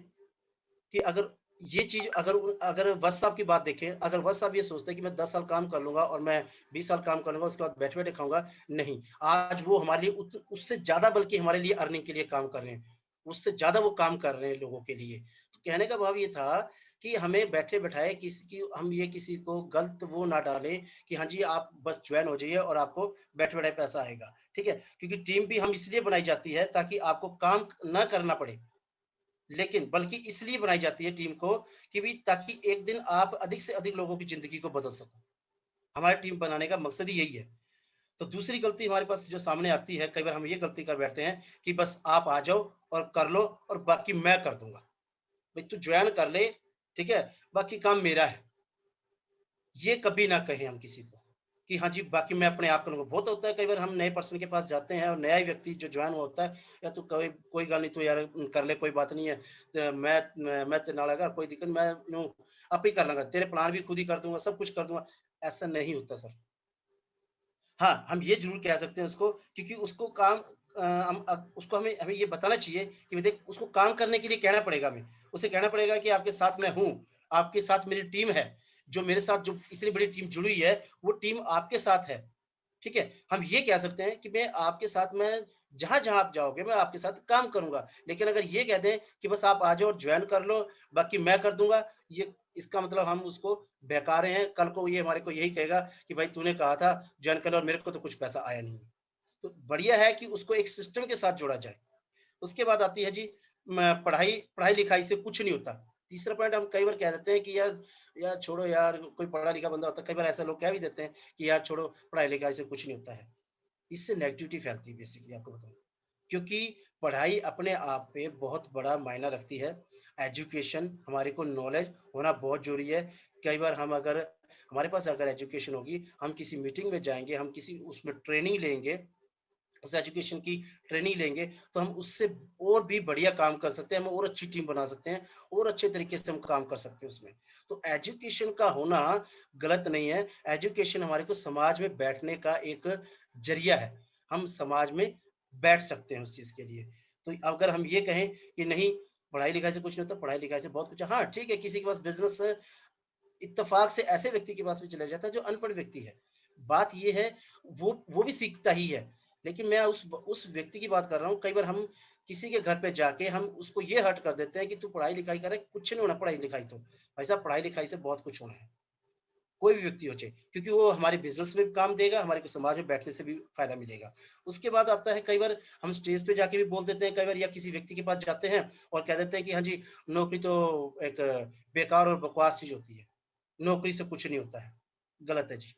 कि अगर ये चीज़ अगर वत्स साहब की बात देखें, अगर वत्स साहब ये सोचते हैं कि मैं 10 साल काम कर लूँगा और मैं 20 साल काम कर लूँगा, उसके बाद बैठे-बैठे खाऊँगा, नहीं। आज वो हमारे लिए उससे ज़्यादा बल्कि हमारे लिए अर्निंग के लिए काम कर रहे हैं। उससे ज़्यादा वो काम कर रहे हैं लोगों के लिए। तो कहने का भाव ये था कि हमें बैठे-बैठाए किसी की हम ये किसी को गलत वो ना डालें कि हाँ जी, आप बस जॉइन हो जाइए और आपको बैठे-बैठाए पैसा आएगा, ठीक है? क्योंकि टीम भी हम इसलिए बनाई जाती है ताकि आपको काम ना करना पड़े। लेकिन बल्कि इसलिए बनाई जाती है टीम को कि भी ताकि एक दिन आप अधिक से अधिक लोगों की ज़िंदगी को बदल सको। हमारी टीम बनाने का मकसद ही यही है। तो दूसरी गलती हमारे पास जो सामने आती है, कई बार हम ये गलती कर बैठते हैं कि बस आप आ जाओ और कर लो और बाकी मैं कर दूँगा। भई तू जॉइन कर ले, ठीक है? बाकी काम मेरा है। ये कभी ना कहें हम किसी को कि हाँ जी, बाकी मैं अपने आप करूँगा। बहुत होता है कई बार हम नए पर्सन के पास जाते हैं और नया ही व्यक्ति जो जॉइन हुआ होता है, या तो कोई कोई गल नहीं तू यार कर ले कोई बात नहीं है। मैं तेरे नाल हैगा कोई दिक्कत मैं यूँ आपे ही कर लूँगा। तेरे प्लान भी खुद ही कर दूँगा, सब कुछ कर दूँगा। ऐसा नहीं होता सर। हाँ, हम ये ज़रूर कह सकते हैं उसको क्योंकि उसको काम उसको हमें हमें ये बताना चाहिए कि भई देख उसको काम करने के लिए कहना पड़ेगा हमें। उसे कहना पड़ेगा कि आपके साथ मैं हूँ, आपके साथ मेरी टीम है। जो मेरे साथ जो इतनी बड़ी टीम जुड़ी है, वो टीम आपके साथ है। ठीक है? हम ये कह सकते हैं कि मैं आपके साथ मैं जहाँ-जहाँ आप जाओगे मैं आपके साथ काम करूँगा। लेकिन अगर ये कह दें कि बस आप आ जाओ और जॉइन कर लो, बाकी मैं कर दूँगा, ये इसका मतलब हम उसको बहका रहे हैं। कल को ये हमारे को यही कहेगा कि भाई तूने कहा था जॉइन कर लो और मेरे को तो कुछ पैसा आया नहीं। तो बढ़िया है कि उसको एक सिस्टम के साथ जोड़ा जाए। उसके बाद आती है जी म पढ़ाई-लिखाई से कुछ नहीं होता। तीसरा पॉइंट हम कई बार कह देते हैं कि यार यार छोड़ो यार, कोई पढ़ा-लिखा बंदा होता है, कई बार ऐसे लोग कह भी देते हैं कि यार छोड़ो पढ़ाई-लिखाई से कुछ नहीं होता है। इससे नेगेटिविटी फैलती है बेसिकली आपको बताऊँ। क्योंकि पढ़ाई अपने आप पे बहुत बड़ा मायना रखती है। एजुकेशन हमारे को नॉलेज होना बहुत ज़रूरी है। कई बार हम अगर हमारे पास अगर एजुकेशन होगी, हम किसी मीटिंग में जाएँगे, हम किसी उसमें ट्रेनिंग लेंगे, उस एजुकेशन की ट्रेनिंग लेंगे, तो हम उससे और भी बढ़िया काम कर सकते हैं, हम और अच्छी टीम बना सकते हैं और अच्छे तरीके से हम काम कर सकते हैं उसमें। तो एजुकेशन का होना गलत नहीं है, एजुकेशन हमारे को समाज में बैठने का एक ज़रिया है। हम समाज में बैठ सकते हैं उस चीज़ के लिए। तो अगर हम ये कहें कि नहीं, पढ़ाई-लिखाई से कुछ नहीं होता, पढ़ाई-लिखाई से बहुत कुछ है। हाँ, ठीक है, किसी के पास बिज़नेस इत्तेफ़ाक से ऐसे व्यक्ति के पास भी चला जाता है जो अनपढ़ व्यक्ति है। बात ये है वो भी सीखता ही है। लेकिन मैं उस व्यक्ति की बात कर रहा हूँ, कई बार हम किसी के घर पे जाके हम उसको ये हर्ट कर देते हैं कि तू पढ़ाई-लिखाई कर रहा है, कुछ नहीं होना पढ़ाई-लिखाई तो। भाई साहब पढ़ाई-लिखाई से बहुत कुछ होना है। कोई भी व्यक्ति हो चाहे, क्योंकि वो हमारे बिज़नेस में भी काम देगा, हमारे को समाज में बैठने से भी फ़ायदा मिलेगा। उसके बाद आता है कई बार हम स्टेज पे जाके भी बोल देते हैं, कई बार या किसी व्यक्ति के पास जाते हैं और कह देते हैं कि हाँ जी, नौकरी तो एक बेकार और बकवास चीज़ होती है। नौकरी से कुछ नहीं होता है। गलत है जी।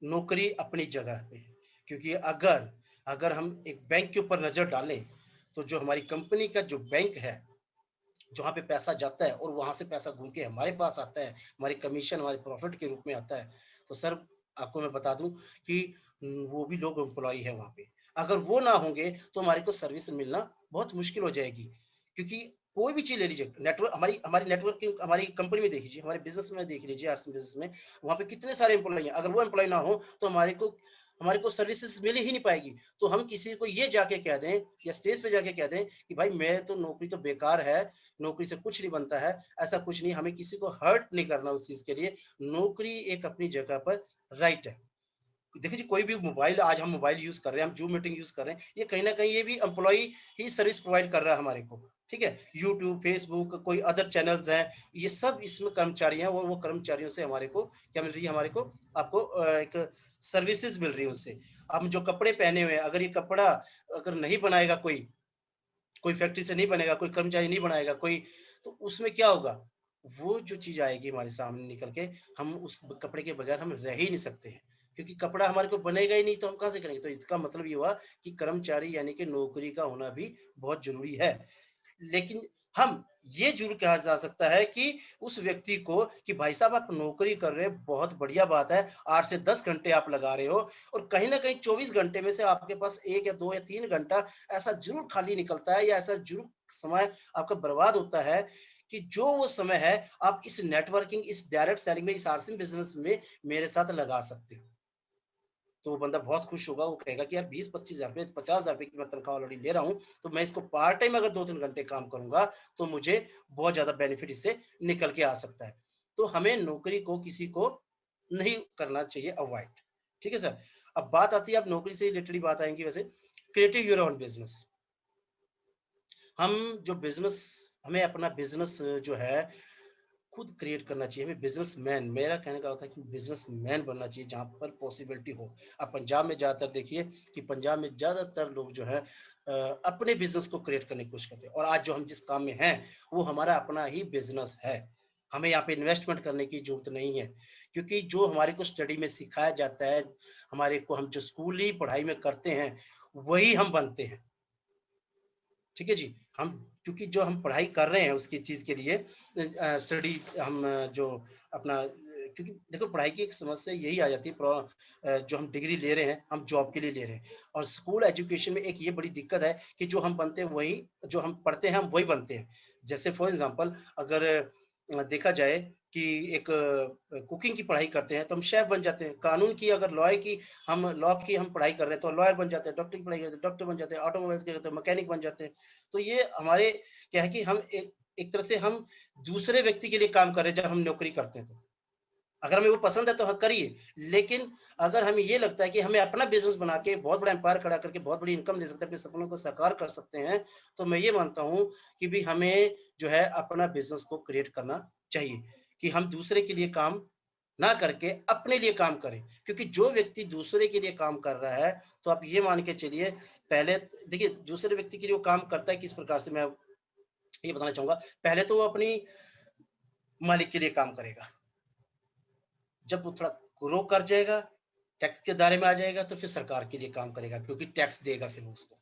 नौकरी अपनी जगह पे है, क्योंकि अगर अगर हम एक बैंक के ऊपर नज़र डालें, तो जो हमारी कंपनी का जो बैंक है, जहाँ पे पैसा जाता है और वहाँ से पैसा घूम के हमारे पास आता है, हमारी कमीशन हमारे प्रॉफ़िट के रूप में आता है, तो सर आपको मैं बता दूँ कि वो भी लोग एम्प्लॉयी है वहाँ पे। अगर वो ना होंगे, तो हमारे को सर्विस मिलना बहुत मुश्किल हो जाएगी। क्योंकि कोई भी चीज़ ले लीजिए, नेटवर्क हमारी हमारी नेटवर्किंग हमारी कंपनी में देख लीजिए, हमारे बिज़नेस में देख लीजिए, आर्ट्स बिज़नेस में, वहाँ पे कितने सारे एम्प्लॉयी हैं। अगर वो एम्प्लॉयी ना हो, तो हमारे को सर्विसेज़ मिल ही नहीं पाएगी। तो हम किसी को ये जाके कह दें या स्टेज पे जाके कह दें कि भाई मैं तो नौकरी तो बेकार है, नौकरी से कुछ नहीं बनता है, ऐसा कुछ नहीं, हमें किसी को हर्ट नहीं करना उस चीज़ के लिए। नौकरी एक अपनी जगह पर राइट है। देखिए जी, कोई भी मोबाइल आज हम मोबाइल यूज़ कर रहे हैं, हम ज़ूम मीटिंग यूज़ कर रहे हैं, ये कहीं न कहीं ये भी एम्प्लॉयी ही सर्विस प्रोवाइड कर रहा है हमारे को, ठीक है? यूट्यूब, फेसबुक, कोई अदर चैनल्स हैं, ये सब इसमें कर्मचारी हैं, वो कर्मचारियों से हमारे को क्या मिल रही है हमारे को आपको एक सर्विसेज़ मिल रही है उससे। हम जो कपड़े पहने हुए हैं, अगर ये कपड़ा अगर नहीं बनाएगा कोई फैक्ट्री से नहीं बनेगा, कोई कर्मचारी नहीं बनाएगा, कोई तो उसमें क्या होगा? वो जो चीज़ आएगी हमारे सामने निकल के, हम उस कपड़े के बगैर हम रह ही नहीं सकते हैं। क्योंकि कपड़ा हमारे को बनेगा ही नहीं तो हम कहाँ से करेंगे? तो इसका मतलब ये हुआ कि कर्मचारी यानी कि नौकरी का होना भी बहुत ज़रूरी है। लेकिन हम ये ज़रूर कहा जा सकता है कि उस व्यक्ति को कि भाई साहब आप नौकरी कर रहे हो, बहुत बढ़िया बात है। 8 से 10 घंटे आप लगा रहे हो और कहीं न कहीं 24 घंटे में से आपके पास 1 या 2 या 3 घंटा ऐसा ज़रूर खाली निकलता है या ऐसा ज़रूर समय आपका बर्बाद होता है कि जो वो समय है आप इस नेटवर्किंग, इस डायरेक्ट सेलिंग में, इस आरसीएम बिज़नेस में मेरे साथ लगा सकते हो। तो वो बंदा बहुत खुश होगा, वो कहेगा कि यार 20-25 हज़ार रुपए, 50,000 रुपए की मैं तनख्वाह ऑलरेडी ले रहा हूँ, तो मैं इसको पार्ट टाइम अगर 2-3 घंटे काम करूँगा, तो मुझे बहुत ज़्यादा बेनिफिट इससे निकल के आ सकता है। तो हमें नौकरी को किसी को नहीं करना चाहिए अवॉइड। ठीक है सर? अब बात आती है अब नौकरी से रिलेटेड ही बात आएँगी वैसे, क्रिएटिव योर ओन बिज़नेस। हम जो बिज़नेस हमें अपना बिज़नेस जो है खुद क्रिएट करना चाहिए, हमें बिज़नेसमैन मेरा कहने का होता है कि बिज़नेसमैन बनना चाहिए जहाँ पर पॉसिबिलिटी हो। अब पंजाब में ज़्यादातर देखिए कि पंजाब में ज़्यादातर लोग जो है अपने बिज़नेस को क्रिएट करने की कोशिश करते हैं और आज जो हम जिस काम में हैं, वो हमारा अपना ही बिज़नेस है। हमें यहाँ पे इन्वेस्टमेंट करने की ज़रूरत नहीं है, क्योंकि जो हमारे को स्टडी में सिखाया जाता है, हमारे को हम जो स्कूली पढ़ाई में करते हैं, वही हम बनते हैं। ठीक है जी। हम क्योंकि जो हम पढ़ाई कर रहे हैं उसकी चीज़ के लिए स्टडी हम जो अपना क्योंकि देखो पढ़ाई की एक समस्या यही आ जाती है जो हम डिग्री ले रहे हैं, हम जॉब के लिए ले रहे हैं और स्कूल एजुकेशन में एक ये बड़ी दिक्कत है कि जो हम बनते हैं वही जो हम पढ़ते हैं हम वही बनते हैं। जैसे फॉर एग्ज़ाम्पल अगर देखा जाए कि एक कुकिंग की पढ़ाई करते हैं तो हम शेफ़ बन जाते हैं। कानून की अगर लॉ की हम पढ़ाई कर रहे हैं तो लॉयर बन जाते हैं, डॉक्टर की पढ़ाई करते हैं, डॉक्टर बन जाते हैं, ऑटोमोबाइल्स की करते हैं, मैकेनिक बन जाते हैं। तो ये हमारे क्या है कि हम एक तरह से हम दूसरे व्यक्ति के लिए काम कर रहे हैं जब हम नौकरी करते हैं तो। अगर हमें वो पसंद है तो हाँ, करिए, लेकिन अगर हमें ये लगता है कि हमें अपना बिज़नेस बना के बहुत बड़ा एम्पायर खड़ा करके बहुत बड़ी इनकम ले सकते हैं, अपने सपनों को साकार कर सकते हैं, तो मैं ये मानता हूँ कि भई हमें जो है अपना बिज़नेस को क्रिएट करना चाहिए, कि हम दूसरे के लिए काम ना करके अपने लिए काम करें। क्योंकि जो व्यक्ति दूसरे के लिए काम कर रहा है, तो आप ये मान के चलिए पहले देखिए दूसरे व्यक्ति के लिए वो काम करता है किस प्रकार से मैं ये बताना चाहूँगा। पहले तो वो अपनी मालिक के लिए काम करेगा। जब वो थोड़ा ग्रो कर जाएगा, टैक्स के दायरे में आ जाएगा, तो फिर सरकार के लिए काम करेगा क्योंकि टैक्स देगा फिर वो उसको।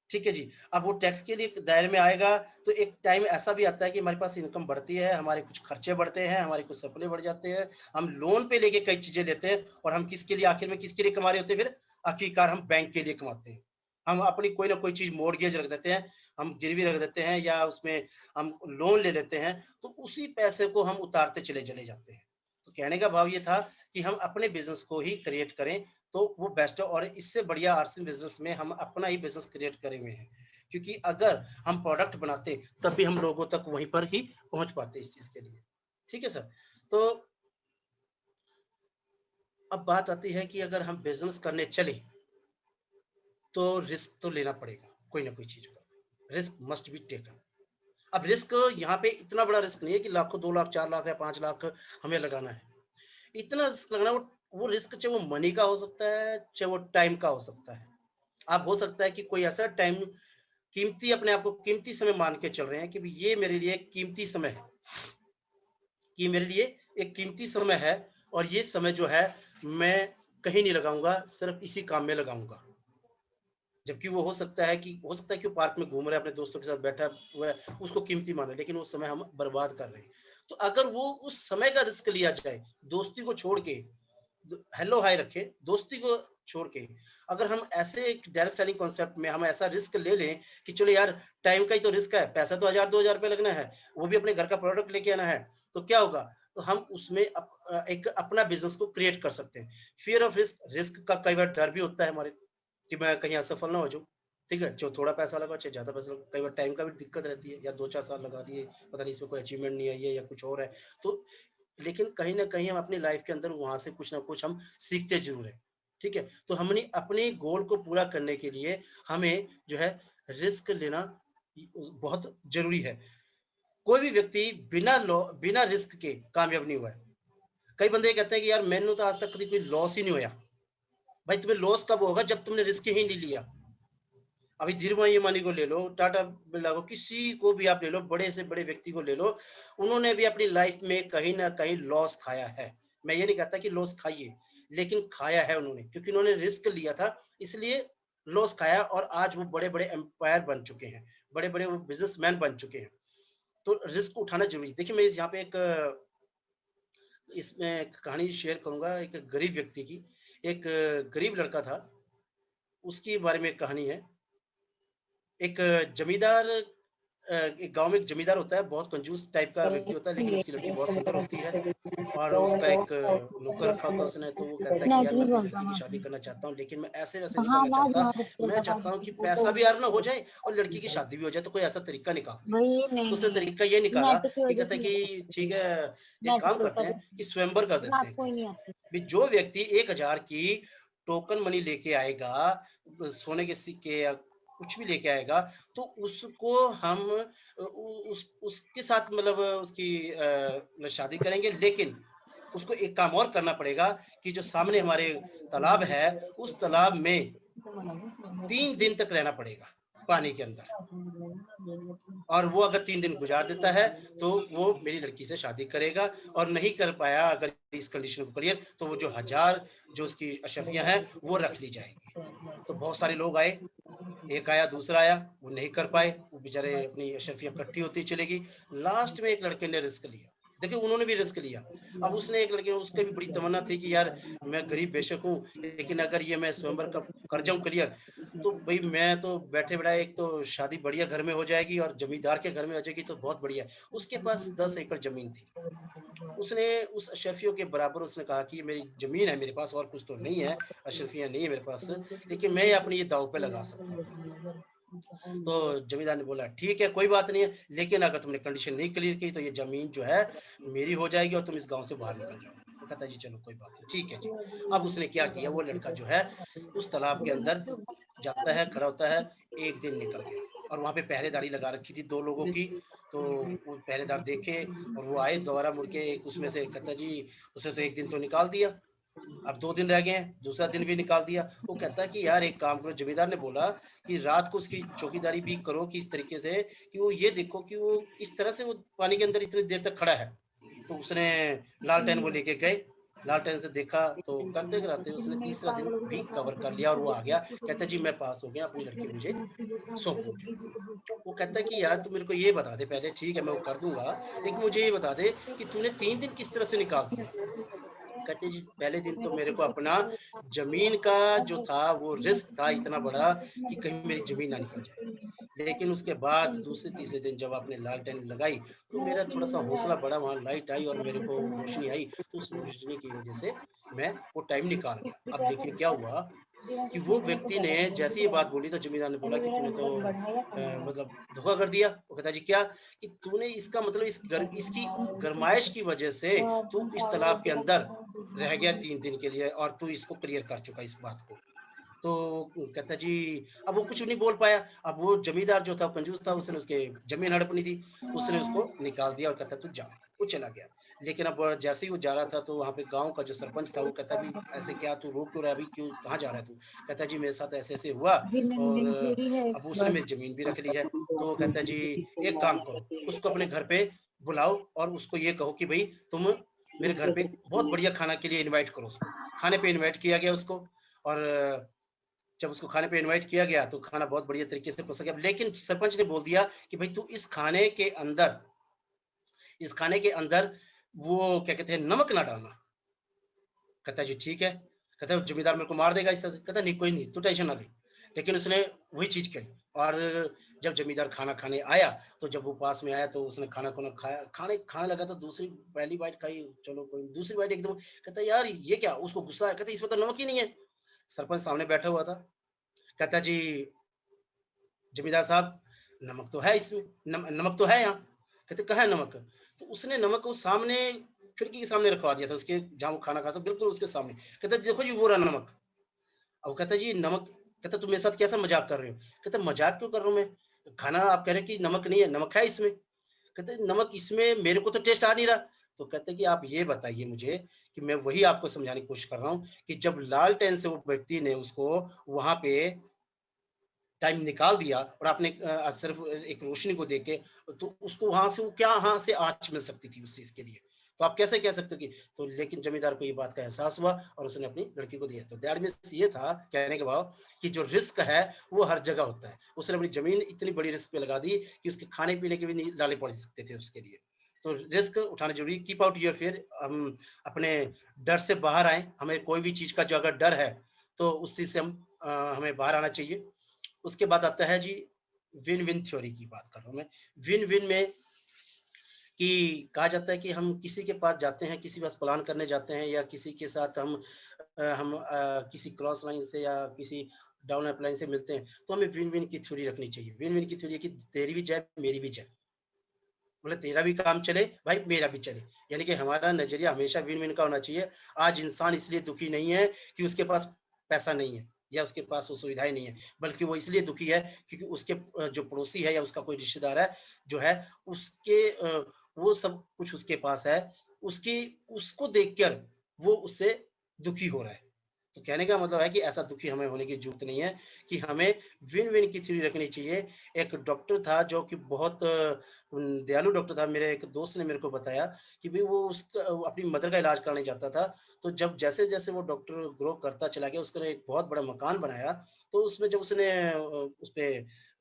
ठीक है जी। अब वो टैक्स के लिए दायरे में आएगा, तो एक टाइम ऐसा भी आता है कि हमारे पास इनकम बढ़ती है, हमारे कुछ खर्चे बढ़ते हैं, हमारे कुछ सपने बढ़ जाते हैं। हम लोन पे लेके कई चीज़ें लेते हैं और हम किसके लिए आखिर में किसके लिए कमा रहे होते हैं फिर? आखिरकार हम बैंक के लिए कमाते हैं। हम अपनी कोई ना कोई चीज़ मॉर्टगेज रख देते हैं, हम गिरवी रख देते हैं या उसमें हम लोन ले लेते हैं, तो उसी पैसे को हम उतारते चले चले जाते हैं। तो कहने का भाव ये था कि हम अपने बिज़नेस को ही क्रिएट करें, तो वो बेस्ट है और इससे बढ़िया आरसी बिज़नेस में हम अपना ही बिज़नेस क्रिएट करे हुए हैं। क्योंकि अगर हम प्रोडक्ट बनाते, तब भी हम लोगों तक वहीं पर ही पहुँच पाते इस चीज़ के लिए। ठीक है सर? तो अब बात आती है कि अगर हम बिज़नेस करने चले, तो रिस्क तो लेना पड़ेगा, कोई ना कोई चीज़ का। Risk must be taken. अब रिस्क यहाँ पे इतना बड़ा रिस्क नहीं है कि लाखों, 2 लाख, 4 लाख या 5 लाख हमें लगाना है। इतना रिस्क लगना वो रिस्क चाहे वो मनी का हो सकता है, चाहे वो टाइम का हो सकता है। अब हो सकता है कि कोई ऐसा टाइम कीमती अपने आप को कीमती समय मान के चल रहे हैं कि ये मेरे लिए कीमती समय है कि मेरे लिए एक कीमती समय है और ये समय जो है मैं कहीं नहीं लगाऊंगा सिर्फ इसी काम में लगाऊंगा जबकि वो हो सकता है कि वो पार्क में घूम रहा है अपने दोस्तों के साथ बैठा हुआ है उसको कीमती माने लेकिन वो समय हम बर्बाद कर रहे हैं तो अगर वो उस समय का रिस्क लिया जाए दोस्ती को छोड़ के हेलो हाय रखे दोस्ती को छोड़ के अगर हम ऐसे एक डायरेक्ट सेलिंग कॉन्सेप्ट में हम ऐसा रिस्क ले लें कि चलो यार टाइम का ही तो रिस्क है पैसा तो 1000-2000 रुपए लगना है वो भी अपने घर का प्रोडक्ट लेके आना है तो क्या होगा तो हम उसमें एक अपना बिजनेस को क्रिएट कर सकते हैं फियर ऑफ रिस्क रिस्क का कई बार डर भी होता है हमारे कि मैं कहीं असफल ना हो जाऊं ठीक है जो थोड़ा पैसा लगा चाहे ज्यादा पैसा लगा कई बार टाइम का भी दिक्कत रहती है या 2-4 साल लगा दिए पता नहीं इसमें कोई अचीवमेंट नहीं आई है या कुछ और है तो लेकिन कहीं न कहीं हम अपनी लाइफ के अंदर वहाँ से कुछ ना कुछ हम सीखते ज़रूर हैं, ठीक है? तो हमने अपने गोल को पूरा करने के लिए हमें जो है रिस्क लेना बहुत ज़रूरी है। कोई भी व्यक्ति बिना रिस्क के कामयाब नहीं हुआ है। कई बंदे कहते हैं कि यार मैंने तो आज तक कभी कोई लॉस ही नहीं होया। भाई तुम्हें लॉस कब होगा जब तुमने रिस्क ही नहीं लिया। अभी धीरूभाई अंबानी को ले लो, टाटा बिरला को, किसी को भी आप ले लो, बड़े से बड़े व्यक्ति को ले लो, उन्होंने भी अपनी लाइफ में कहीं न कहीं लॉस खाया है। मैं ये नहीं कहता कि लॉस खाइए, लेकिन खाया है उन्होंने क्योंकि उन्होंने रिस्क लिया था, इसलिए लॉस खाया और आज वो बड़े-बड़े एम्पायर बन चुके हैं, बड़े-बड़े वो बिज़नेसमैन बन चुके हैं। तो रिस्क उठाना ज़रूरी है। देखिए, मैं इस यहाँ पे एक इसमें एक कहानी शेयर करूँगा, एक गरीब व्यक्ति की। एक गरीब लड़का था, उसके बारे में एक कहानी है। एक जमींदार एक गाँव में एक जमींदार होता है, बहुत कंजूस टाइप का व्यक्ति होता है, लेकिन उसकी लड़की बहुत सुंदर होती है और उसका एक नौकर रखा होता है उसने, तो वो कहता है कि यार मैं अपनी लड़की की शादी करना चाहता हूँ, लेकिन मैं ऐसे-वैसे नहीं करना चाहता। मैं चाहता हूँ कि पैसा भी अर्न हो जाए और लड़की की शादी भी हो जाए, तो कोई ऐसा तरीका निकाल दे। वही तो उसने नहीं, तरीका ये निकाला नेट की कि वजह कहता है से लगा कि ठीक है, एक नेट काम चलता करते हैं रहता कि है, स्वयंवर कर देते हैं रात एक को तरह ही नहीं से। आती। भी जो व्यक्ति 1000 की टोकन मनी लेके आएगा, सोने के सिक्के या कुछ भी लेके आएगा, तो उसको हम उसके साथ मतलब उसकी मतलब शादी करेंगे, लेकिन उसको एक काम और करना पड़ेगा कि जो सामने हमारे तालाब है, उस तालाब में 3 दिन तक रहना पड़ेगा, पानी के अंदर। और वो अगर 3 दिन गुज़ार देता है, तो वो मेरी लड़की से शादी करेगा, और नहीं कर पाया अगर इस कंडीशन को क्लियर, तो वो जो 1000 जो उसकी अशर्फ़ियाँ हैं, वो रख ली जाएँगी। तो बहुत सारे लोग आए, एक आया, दूसरा आया, वो नहीं कर पाए, वो बेचारे अपनी अशर्फ़ियाँ इकट्ठी होती चली गई। लास्ट में एक लड़के ने रिस्क लिया। देखिए, उन्होंने भी रिस्क लिया। अब उसने एक लड़के उसकी भी बड़ी तमन्ना थी कि यार मैं गरीब बेशक हूँ, लेकिन अगर ये मैं स्वयंवर का कर जाऊँ क्लियर, तो भई मैं तो बैठे-बिठाए एक तो शादी बढ़िया घर में हो जाएगी और ज़मींदार के घर में हो जाएगी तो बहुत बढ़िया है। उसके पास 10 एकड़ ज़मीन थी। उसने उस अशरफियों के बराबर उसने कहा कि ये मेरी ज़मीन है मेरे पास, और कुछ तो नहीं है, अशरफियाँ नहीं है मेरे पास, लेकिन मैं अपनी ये दाँव पे लगा सकता हूँ। तो ज़मींदार ने बोला ठीक है, कोई बात नहीं है, लेकिन अगर तुमने कंडीशन नहीं क्लियर की तो ये ज़मीन जो है मेरी हो जाएगी और तुम इस गाँव से बाहर निकल जाओगे। वो कहता है जी चलो कोई बात नहीं, ठीक है जी। अब उसने क्या किया, वो लड़का जो है उस तालाब के अंदर जाता है, खड़ा होता है, 1 दिन निकल गया और वहाँ पे पहरेदारी लगा रखी थी 2 लोगों की, तो वो पहरेदार देखे और वो आए दोबारा मुड़ के, एक उसमें से कहता है जी उसने तो 1 दिन तो निकाल दिया। अब 2 दिन रह गए हैं, दूसरा दिन भी निकाल दिया। वो कहता है कि यार एक काम करो, ज़मींदार ने बोला कि रात को उसकी चौकीदारी भी करो कि इस तरीके से कि वो ये देखो कि वो इस तरह से वो पानी के अंदर इतनी देर तक खड़ा है। तो उसने लालटेन वो लेके गए, लालटेन से देखा तो करते-कराते उसने तीसरा दिन भी कवर कर लिया और वो आ गया। कहता है जी मैं पास हो गया, अपनी लड़की मुझे सौंप मुझे। वो कहता है कि यार तू मेरे को ये बता दे पहले, ठीक है मैं वो कर दूँगा, लेकिन मुझे ये बता दे कि तूने 3 दिन किस तरह से निकाल दिए? कहते जी पहले दिन तो मेरे को अपना ज़मीन का जो था वो रिस्क था इतना बड़ा कि कहीं मेरी ज़मीन ना निकल जाए। लेकिन उसके बाद दूसरे-तीसरे दिन जब आपने लालटेन लगाई, तो मेरा थोड़ा-सा हौसला बढ़ा, वहाँ लाइट आई और मेरे को रोशनी आई, तो उस रोशनी की वज़ह से मैं वो टाइम निकाल गया। अब लेकिन क्या हुआ कि वो व्यक्ति ने जैसे ही ये बात बोली तो ज़मींदार ने बोला कि तूने तो मतलब धोखा कर दिया। वो कहता है जी क्या? कि तूने इसका मतलब इसकी गरमाइश की वज़ह से तू इस तालाब के अंदर रह गया 3 दिन के लिए और तू इसको क्लियर कर चुका इस बात को। तो कहता जी अब वो कुछ नहीं बोल पाया। अब वो जमींदार जो था कंजूस था, उसने उसके ज़मीन हड़पनी थी, उसने उसको निकाल दिया और कहता तू जा। वो चला गया। लेकिन अब जैसे ही वो जा रहा था तो वहाँ पे गाँव का जो सरपंच था वो कहता भी ऐसे क्या तू रोक क्यों रहा है अभी क्यों कहाँ जा रहा है तू? कहता है जी मेरे साथ ऐसे-ऐसे हुआ और अब उसने मेरी ज़मीन भी रख ली है। तो वो कहता है जी एक काम करो, उसको अपने घर पे बुलाओ और उसको ये कहो कि भई तुम मेरे घर पे बहुत बढ़िया खाना के लिए इनवाइट करो उसको। खाने पे इनवाइट किया गया उसको और जब उसको खाने पे इनवाइट किया गया, तो खाना बहुत बढ़िया तरीके से परोसा गया। लेकिन सरपंच ने बोल दिया कि भई तू इस खाने के अंदर वो क्या कहते हैं नमक ना डालना। कहता है जी ठीक है। कहता है ज़िम्मेदार मेरे को मार देगा इस तरह से। कहता है नहीं कोई नहीं, तू टेंशन ना ले। लेकिन उसने वही चीज़ करी और जब ज़मींदार खाना खाने आया, तो जब वो पास में आया तो उसने खाना-खुना खाया, खाने लगा तो दूसरी पहली बाइट खाई, चलो कोई नहीं, दूसरी बाइट एकदम कहता है यार ये क्या? उसको गुस्सा आया, कहता है इसमें तो नमक ही नहीं है। सरपंच सामने बैठा हुआ था। कहता है जी ज़मींदार साहब नमक तो है इसमें, नमक तो है यहाँ। कहते कहाँ है नमक? तो उसने नमक को सामने खिड़की के सामने रखवा दिया था उसके जहाँ वो खाना खाता बिल्कुल उसके सामने। कहता देखो जी वो रहा नमक। अब कहता जी नमक कहता तुम मेरे साथ कैसा मज़ाक कर रहे हो? कहता मज़ाक क्यों कर रहा हूँ मैं? खाना आप कह रहे हैं कि नमक नहीं है, नमक है इसमें। कहते नमक इसमें मेरे को तो टेस्ट आ नहीं रहा। तो कहते कि आप ये बताइए मुझे कि मैं वही आपको समझाने की कोशिश कर रहा हूँ कि जब लालटेन से वो व्यक्ति ने उसको वहाँ पे टाइम निकाल दिया और आपने सिर्फ़ एक रोशनी को देख के तो उसको वहाँ से वो क्या वहाँ से आँच मिल सकती थी उस चीज़ के लिए। तो आप कैसे कह सकते हो कि तो लेकिन ज़मींदार को ये बात का एहसास हुआ और उसने अपनी लड़की को दिया। तो दैट मीन्स ये था कहने का भाव कि जो रिस्क है वो हर जगह होता है। उसने अपनी ज़मीन इतनी बड़ी रिस्क पे लगा दी कि उसके खाने-पीने के भी नहीं लाले पड़ सकते थे उसके लिए। तो रिस्क उठाना ज़रूरी कीप आउट योर फियर हम अपने डर से बाहर आएँ। हमें कोई भी चीज़ का जो अगर डर है तो उस चीज़ से हमें बाहर आना चाहिए। उसके बाद आता है जी विन-विन थ्योरी की बात कर रहा हूँ मैं। विन-विन में कि कहा जाता है कि हम किसी के पास जाते हैं, किसी के पास प्लान करने जाते हैं या किसी के साथ किसी क्रॉस लाइन से या किसी डाउन अप लाइन से मिलते हैं, तो हमें विन-विन की थ्योरी रखनी चाहिए। विन-विन की थ्योरी है कि तेरी भी जाए, मेरी भी जाए। मतलब तेरा भी काम चले, भाई मेरा भी चले। यानी कि हमारा नज़रिया हमेशा विन-विन का होना चाहिए। आज इंसान इसलिए दुखी नहीं है कि उसके पास पैसा नहीं है। या उसके पास वो सुविधाएँ नहीं है, बल्कि वो इसलिए दुखी है क्योंकि उसके जो पड़ोसी है या उसका कोई रिश्तेदार है, जो है उसके वो सब कुछ उसके पास है, उसकी उसको देखकर वो उससे दुखी हो रहा है। तो कहने का मतलब है कि ऐसा दुखी हमें होने की ज़रूरत नहीं है कि हमें विन-विन की थ्योरी रखनी चाहिए। एक डॉक्टर था जो कि बहुत दयालु डॉक्टर था, मेरे एक दोस्त ने मेरे को बताया कि भई वो उसका अपनी मदर का इलाज कराने जाता था, तो जब जैसे-जैसे वो डॉक्टर ग्रो करता चला गया, उसने एक बहुत बड़ा मकान बनाया, तो उसमें जब उसने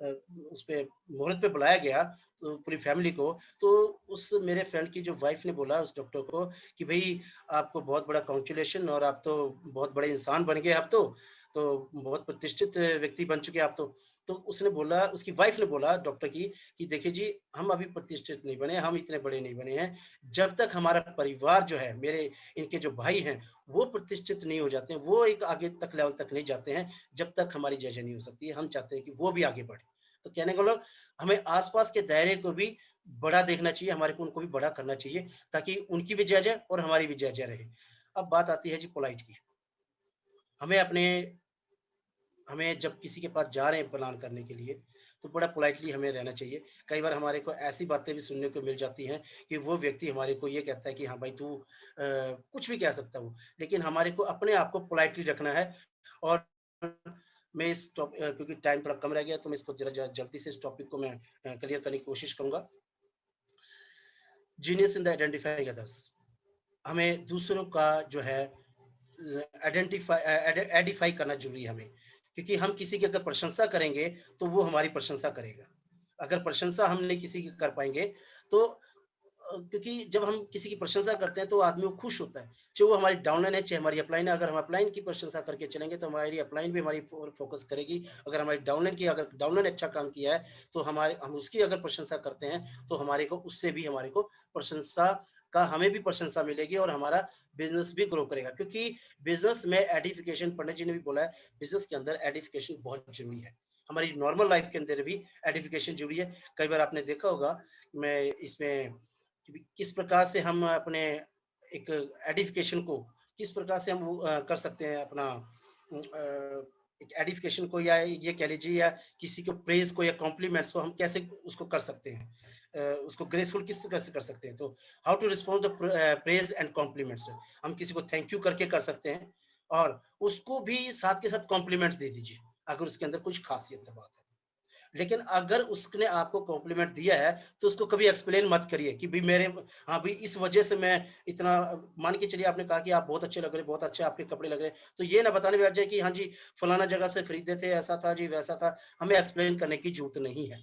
अ, उसपे मुहूर्त पे बुलाया गया, तो पूरी फैमिली को, तो उस मेरे फ्रेंड की जो वाइफ़ ने बोला उस डॉक्टर को कि भई आपको बहुत बड़ा कांग्रेचुलेशन और आप तो बहुत बड़े इंसान बन गए आप तो बहुत प्रतिष्ठित व्यक्ति बन चुके हैं आप तो। तो उसने बोला उसकी वाइफ़ ने बोला डॉक्टर की कि देखिए जी, हम अभी प्रतिष्ठित नहीं बने, हम इतने बड़े नहीं बने हैं। जब तक हमारा परिवार जो है, मेरे इनके जो भाई हैं, वो प्रतिष्ठित नहीं हो जाते हैं, वो एक आगे तक लेवल तक नहीं जाते हैं, जब तक हमारी जय-जय नहीं हो सकती है। हम चाहते हैं कि वो भी आगे बढ़ें। तो कहने का मतलब हमें आस-पास के दायरे को भी बड़ा देखना चाहिए, हमारे को उनको भी बड़ा करना चाहिए ताकि उनकी भी जय-जय और हमारी भी जय-जय रहे। अब बात आती है जी पोलाइट की। हमें अपने हमें जब किसी के पास जा रहे हैं प्लान करने के लिए, तो बड़ा पोलाइटली हमें रहना चाहिए। कई बार हमारे को ऐसी बातें भी सुनने को मिल जाती हैं कि वो व्यक्ति हमारे को ये कहता है कि हाँ भाई तू कुछ भी कह सकता है वो, लेकिन हमारे को अपने आप को पोलाइटली रखना है और मैं क्योंकि टाइम थोड़ा कम रह गया तो मैं इसको ज़रा जल्दी से इस टॉपिक को मैं क्लियर करने की कोशिश करूँगा। Genius in the identifying others. हमें दूसरों का जो है एडिफाई करना ज़रूरी है हमें, क्योंकि हम किसी की अगर प्रशंसा करेंगे, तो वो हमारी प्रशंसा करेगा। अगर प्रशंसा हम नहीं किसी की कर पाएँगे, तो क्योंकि जब हम किसी की प्रशंसा करते हैं, तो आदमी वो खुश होता है। चाहे वो हमारी डाउनलाइन है, चाहे हमारी अपलाइन है, अगर हम अपलाइन की प्रशंसा करके चलेंगे, तो हमारी अपलाइन भी हमारी फ़ोकस करेगी। अगर हमारी अगर डाउनलाइन अच्छा काम किया है, तो हम उसकी अगर प्रशंसा करते हैं, तो हमारे को उससे भी हमारे को प्रशंसा हमें भी प्रशंसा मिलेगी और हमारा बिज़नेस भी ग्रो करेगा। क्योंकि बिज़नेस में एडिफिकेशन पंडित जी ने भी बोला है, बिज़नेस के अंदर एडिफिकेशन बहुत ज़रूरी है। हमारी नॉर्मल लाइफ़ के अंदर भी एडिफिकेशन ज़रूरी है। कई बार आपने देखा होगा, मैं इसमें कि किस प्रकार से हम अपने एक एडिफिकेशन को किस प्रकार से हम वो कर सकते हैं अपना एक एडिफिकेशन को या ये कह लीजिए या किसी को प्रेज़ को या कॉम्प्लीमेंट्स को हम कैसे उसको कर सकते हैं। उसको ग्रेसफुल किस तरह से कर सकते हैं। तो how to respond the praise and compliments. हम किसी को थैंक यू करके कर सकते हैं और उसको भी साथ के साथ कॉम्प्लीमेंट्स दे दीजिए, अगर उसके अंदर कुछ ख़ासियत है बात है। लेकिन अगर उसने आपको कॉम्प्लीमेंट दिया है, तो उसको कभी एक्सप्लेन मत करिए कि भई मेरे हाँ, भई इस वजह से मैं इतना मान के चलिए आपने कहा कि आप बहुत अच्छे लग रहे हैं, बहुत अच्छे आपके कपड़े लग रहे हैं। तो ये ना बताने बैठ जाए कि हाँ जी, फलाना जगह से खरीदे थे, ऐसा था जी, वैसा था। हमें एक्सप्लेन करने की ज़रूरत नहीं है।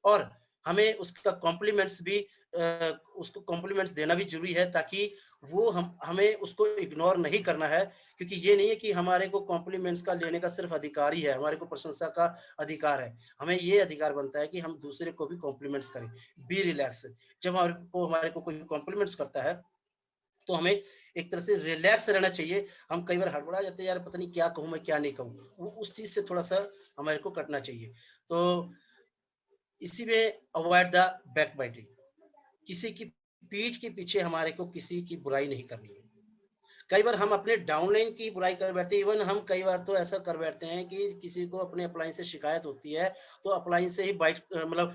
और हमें उसका कॉम्प्लीमेंट्स भी उसको कॉम्प्लीमेंट्स देना भी ज़रूरी है ताकि वो हमें उसको इग्नोर नहीं करना है क्योंकि ये नहीं है कि हमारे को कॉम्प्लीमेंट्स का लेने का सिर्फ़ अधिकार ही है, हमारे को प्रशंसा का अधिकार है। हमें ये अधिकार बनता है कि हम दूसरे को भी कॉम्प्लीमेंट्स करें। Be relax. जब हमारे को कोई कॉम्प्लीमेंट्स करता है, तो हमें एक तरह से रिलैक्स रहना चाहिए। हम कई बार हड़बड़ा जाते हैं, यार पता नहीं क्या कहूँ मैं, क्या नहीं कहूँ? वो उस चीज़ से थोड़ा-सा हमारे को कटना चाहिए। तो इसी में अवॉइड द बैकबाइटिंग। किसी की पीठ के पीछे हमारे को किसी की बुराई नहीं करनी है। कई बार हम अपने डाउनलाइन की बुराई कर बैठते हैं, इवन हम कई बार तो ऐसा कर बैठते हैं कि किसी को अपने अप्लायंस से शिकायत होती है, तो अप्लायंस से ही मतलब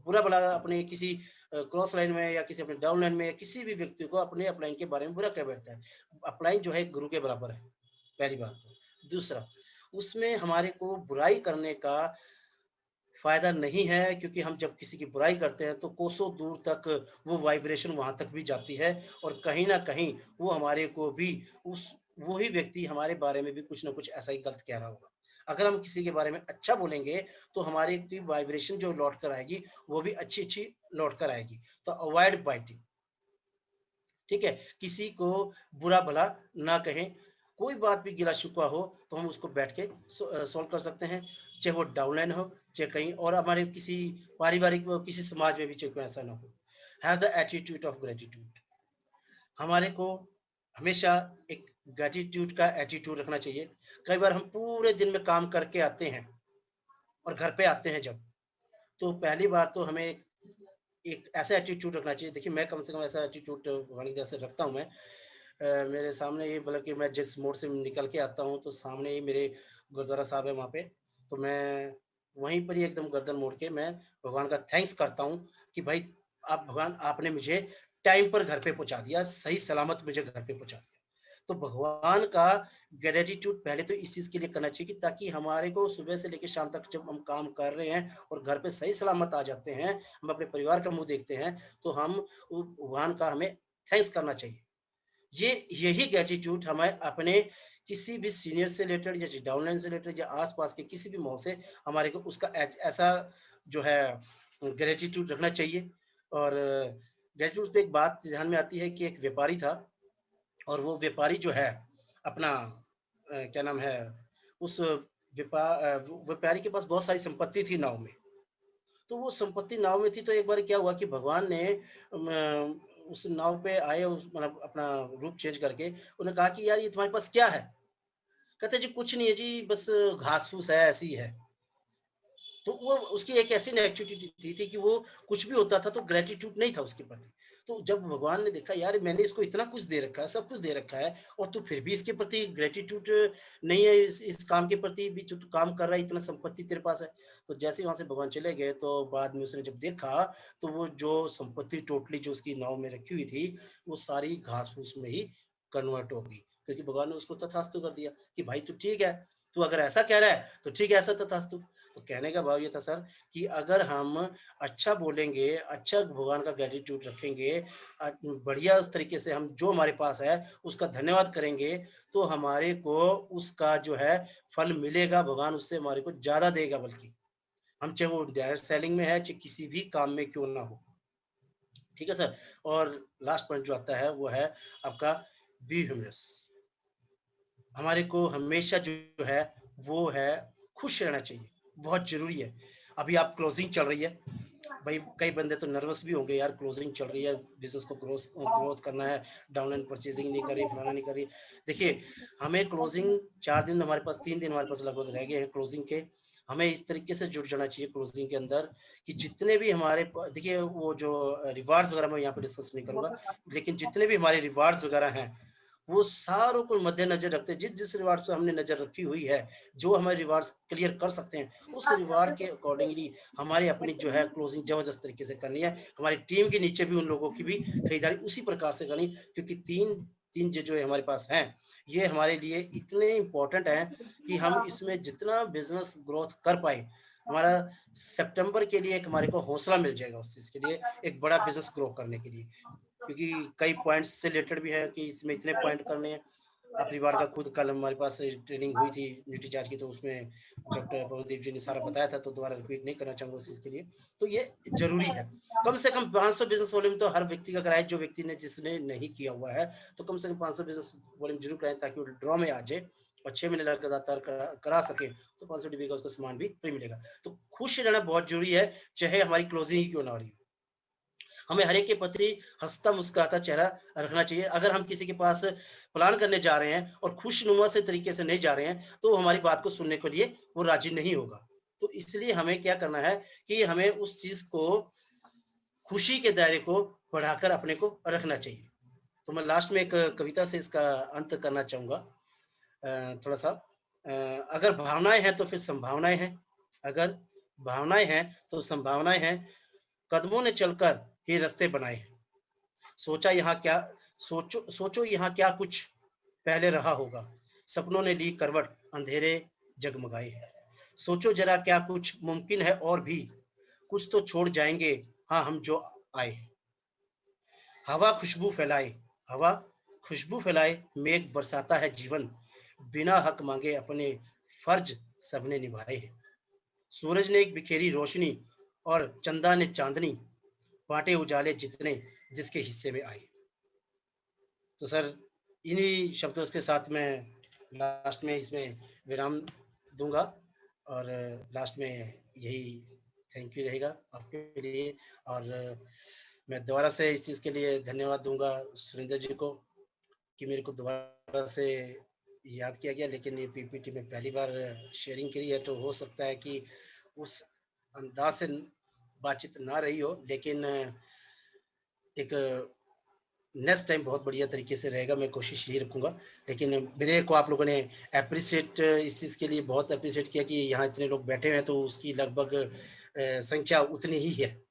बुरा भला अपने किसी क्रॉस लाइन में या किसी अपने डाउन लाइन में या किसी भी व्यक्ति को अपने अपलाइन के बारे में बुरा कह बैठता है। अपलाइन जो है एक गुरु के बराबर है, पहली बात तो। दूसरा, उसमें हमारे को बुराई करने का फ़ायदा नहीं है क्योंकि हम जब किसी की बुराई करते हैं तो कोसों दूर तक वो वाइब्रेशन वहाँ तक भी जाती है और कहीं न कहीं वो हमारे को भी उस वही व्यक्ति हमारे बारे में भी कुछ न कुछ ऐसा ही गलत कह रहा होगा। अगर हम किसी के बारे में अच्छा बोलेंगे तो हमारे की वाइब्रेशन जो लौट कर आएगी, वो भी अच्छी-अच्छी लौट कर आएगी। तो अवॉइड बाइटिंग। ठीक है? किसी को बुरा-भला ना कहें, कोई बात भी गिला-शिकवा हो, तो हम उसको बैठ के सॉल्व कर सकते हैं, चाहे वो डाउनलाइन हो, चाहे कहीं और हमारे किसी पारिवारिक किसी समाज में भी चाहे कोई ऐसा ना हो। Have the attitude of gratitude. हमारे को हमेशा एक ग्रैटिट्यूड का एटीट्यूड रखना चाहिए। कई बार हम पूरे दिन में काम करके आते हैं और घर पे आते हैं जब, तो पहली बात तो हमें एक ऐसा एटीट्यूड रखना चाहिए। देखिए, मैं कम से कम ऐसा एटीट्यूड भगवान की दया से रखता हूँ मैं मेरे सामने ही मतलब कि मैं जिस मोड़ से निकल के आता हूँ, तो सामने ही मेरे गुरुद्वारा साहब है वहाँ पे। तो मैं वहीं पर ही एकदम गर्दन मोड़ के मैं भगवान का थैंक्स करता हूँ कि भाई आप भगवान आपने मुझे टाइम पर घर पे पहुँचा दिया, सही सलामत मुझे घर पे पहुँचा दिया। तो भगवान का ग्रैटिट्यूड पहले तो इस चीज़ के लिए करना चाहिए कि ताकि हमारे को सुबह से लेके शाम तक जब हम काम कर रहे हैं और घर पे सही सलामत आ जाते हैं, हम अपने परिवार का मुँह देखते हैं, तो हम उ भगवान का हमें थैंक्स करना चाहिए। ये यही ग्रैटिट्यूड हमें अपने किसी भी सीनियर से रिलेटेड या डाउनलाइन से रिलेटेड या आस-पास के किसी भी माहौल से हमारे को उसका ऐसा जो है ग्रैटिट्यूड रखना चाहिए। और ग्रैटिट्यूड पे एक बात ध्यान में आती है कि एक व्यापारी था और वो व्यापारी जो है अपना क्या नाम है उस वो व्यापारी के पास बहुत सारी संपत्ति थी नाव में। तो वो संपत्ति नाव में थी तो एक बार क्या हुआ कि भगवान ने उस नाव पे आए उस मतलब अपना रूप चेंज करके उन्होंने कहा कि यार ये तुम्हारे पास क्या है? कहते जी कुछ नहीं है जी बस घास-फूस है ऐसे ही है। तो वो उसकी एक ऐसी नेगेटिविटी थी कि वो कुछ भी होता था तो ग्रैटिट्यूड नहीं था उसके प्रति। तो जब भगवान ने देखा यार मैंने इसको इतना कुछ दे रखा है, सब कुछ दे रखा है और तू फिर भी इसके प्रति ग्रैटिट्यूड नहीं है इस काम के प्रति भी जो तू काम कर रहा है इतना संपत्ति तेरे पास है। तो जैसे ही वहाँ से भगवान चले गए तो बाद में उसने जब देखा तो वो जो संपत्ति टोटली जो उसकी नाव में रखी हुई थी, वो सारी घास-फूस में ही कन्वर्ट हो गई। क्योंकि भगवान ने उसको तथास्तु कर दिया कि भाई तू ठीक है, तू अगर ऐसा कह रहा है तो ठीक है ऐसा तथास्तु। तो कहने का भाव ये था सर कि अगर हम अच्छा बोलेंगे, अच्छा भगवान का ग्रैटिट्यूड रखेंगे, बढ़िया उस तरीके से हम जो हमारे पास है, उसका धन्यवाद करेंगे, तो हमारे को उसका जो है फल मिलेगा, भगवान उससे हमारे को ज़्यादा देगा बल्कि। हम चाहे वो डायरेक्ट सेलिंग में है, चाहे किसी भी काम में क्यों ना हो। ठीक है सर? और लास्ट पॉइंट जो आता है, वो है आपका बी ह्यूमरस। हमारे को हमेशा जो है, वो है खुश रहना चाहिए, बहुत ज़रूरी है। अभी आप क्लोज़िंग चल रही है, भाई कई बंदे तो नर्वस भी होंगे यार क्लोज़िंग चल रही है, बिज़नेस को ग्रोथ करना है, डाउनलाइन परचेज़िंग नहीं कर रही, फलाना नहीं कर रही। देखिए, हमें क्लोज़िंग 4 दिन हमारे पास 3 दिन हमारे पास लगभग रह गए हैं क्लोज़िंग के। हमें इस तरीके से जुट जाना चाहिए क्लोज़िंग के अंदर कि जितने भी हमारे प देखिए वो जो रिवार्ड्स वगैरह मैं यहाँ पे डिस्कस नहीं करूँगा, लेकिन जितने भी हमारे रिवार्ड्स वगैरह हैं, वो सारों को मद्देनज़र रखते हैं, जिस-जिस रिवार्ड्स पे हमने नज़र रखी हुई है, जो हमारे रिवार्ड्स क्लियर कर सकते हैं, उस रिवार्ड के अकॉर्डिंगली हमारी अपनी जो है क्लोजिंग ज़बरदस्त तरीके से करनी है। हमारी टीम के नीचे भी उन लोगों की भी खरीदारी उसी प्रकार से करनी क्योंकि 3 जो है हमारे पास हैं, ये हमारे लिए इतने इम्पोर्टेंट हैं कि हम इसमें जितना बिज़नेस ग्रोथ कर पाएँ, हमारा सितंबर के लिए एक हमारे को हौसला मिल जाएगा उस चीज़ के लिए, एक बड़ा बिज़नेस ग्रो करने के लिए। क्योंकि कई पॉइंट्स से रिलेटेड भी है कि इसमें इतने पॉइंट करने हैं। परिवार का खुद कल हमारे पास ट्रेनिंग हुई थी न्यूट्रीचार्ज की तो उसमें डॉक्टर पवनदीप जी ने सारा बताया था तो दोबारा रिपीट नहीं करना चाहूँगा उस चीज़ के लिए। तो ये ज़रूरी है। कम से कम 500 बिज़नेस वॉल्यूम तो हर व्यक्ति का कराए जो व्यक्ति ने जिसने नहीं किया हुआ है, तो कम से कम 500 बिज़नेस वॉल्यूम ज़रूर कराएँ ताकि वो ड्रॉ में आ जाए और 6 महीने लगातार करा सकें, तो 500 डीबी का उसको सामान भी फ्री मिलेगा। तो खुश रहना बहुत ज़रूरी है, चाहे हमारी क्लोजिंग ही क्यों ना हो रही हो। हमें हर एक के प्रति हँसता मुस्कुराता चेहरा रखना चाहिए। अगर हम किसी के पास प्लान करने जा रहे हैं और खुशनुमा से तरीके से नहीं जा रहे हैं, तो हमारी बात को सुनने के लिए वो राज़ी नहीं होगा। तो इसलिए हमें क्या करना है कि हमें उस चीज़ को खुशी के दायरे को बढ़ाकर अपने को रखना चाहिए। तो मैं लास्ट में एक कविता से इसका अंत करना चाहूँगा थोड़ा-सा अगर भावनाएँ हैं तो फिर संभावनाएँ हैं, अगर भावनाएँ हैं तो संभावनाएँ हैं, कदमों ने चलकर ही रास्ते बनाए हैं। सोचा यहाँ क्या सोचो यहाँ क्या कुछ पहले रहा होगा। सपनों ने ली करवट, अंधेरे जगमगाए हैं। सोचो ज़रा क्या कुछ मुमकिन है और भी, कुछ तो छोड़ जाएँगे हाँ, हम जो आए। हवा खुशबू फैलाए हवा खुशबू फैलाए, मेघ बरसाता है जीवन, बिना हक माँगे अपने फर्ज सबने निभाए हैं। सूरज ने एक बिखेरी रोशनी और चंदा ने चाँदनी, बाँटे उजाले जितने जिसके हिस्से में आए। तो सर इन्हीं शब्दों के साथ मैं लास्ट में इसमें विराम दूँगा और लास्ट में यही थैंक यू रहेगा आपके लिए और मैं दोबारा से इस चीज़ के लिए धन्यवाद दूँगा सुरेंद्र जी को कि मेरे को दोबारा से याद किया गया लेकिन ये पीपीटी में पहली बार शेयरिंग करी है तो हो सकता है कि उस अंदाज़ से बातचीत ना रही हो लेकिन एक नेक्स्ट टाइम बहुत बढ़िया तरीके से रहेगा, मैं कोशिश यही रखूँगा। लेकिन विनय को आप लोगों ने एप्रिशिएट इस चीज़ के लिए बहुत एप्रिशिएट किया कि यहाँ इतने लोग बैठे हुए हैं, तो उसकी लगभग संख्या उतनी ही है।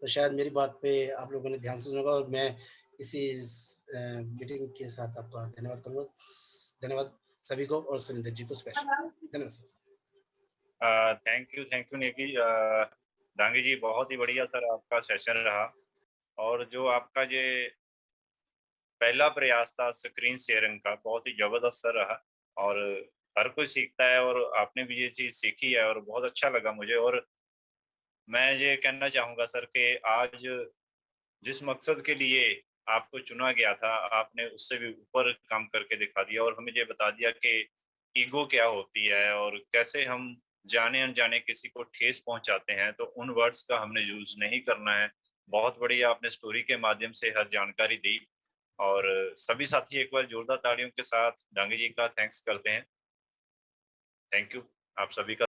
तो शायद मेरी बात पे आप लोगों ने ध्यान से सुना होगा और मैं इसी मीटिंग के साथ आपका धन्यवाद करूँगा। धन्यवाद सभी को और सुरेंद्र जी को स्पेशल। धन्यवाद सर। थैंक यू नेकी। डांगी जी बहुत ही बढ़िया सर आपका सेशन रहा। और जो आपका ये पहला प्रयास था स्क्रीन शेयरिंग का, बहुत ही जबरदस्त सर रहा। और हर कोई सीखता है और आपने भी ये चीज़ सीखी है और बहुत अच्छा लगा मुझे। और मैं ये कहना चाहूँगा सर कि आज जिस मकसद के लिए आपको चुना गया था, आपने उससे भी ऊपर काम करके दिखा दिया और हमें ये बता दिया कि ईगो क्या होती है और कैसे हम जाने-अनजाने किसी को ठेस पहुँचाते हैं, तो उन वर्ड्स का हमने यूज़ नहीं करना है। बहुत बढ़िया आपने स्टोरी के माध्यम से हर जानकारी दी और सभी साथी एक बार जोरदार तालियों के साथ डांगी जी का थैंक्स करते हैं। Thank you. आप सभी का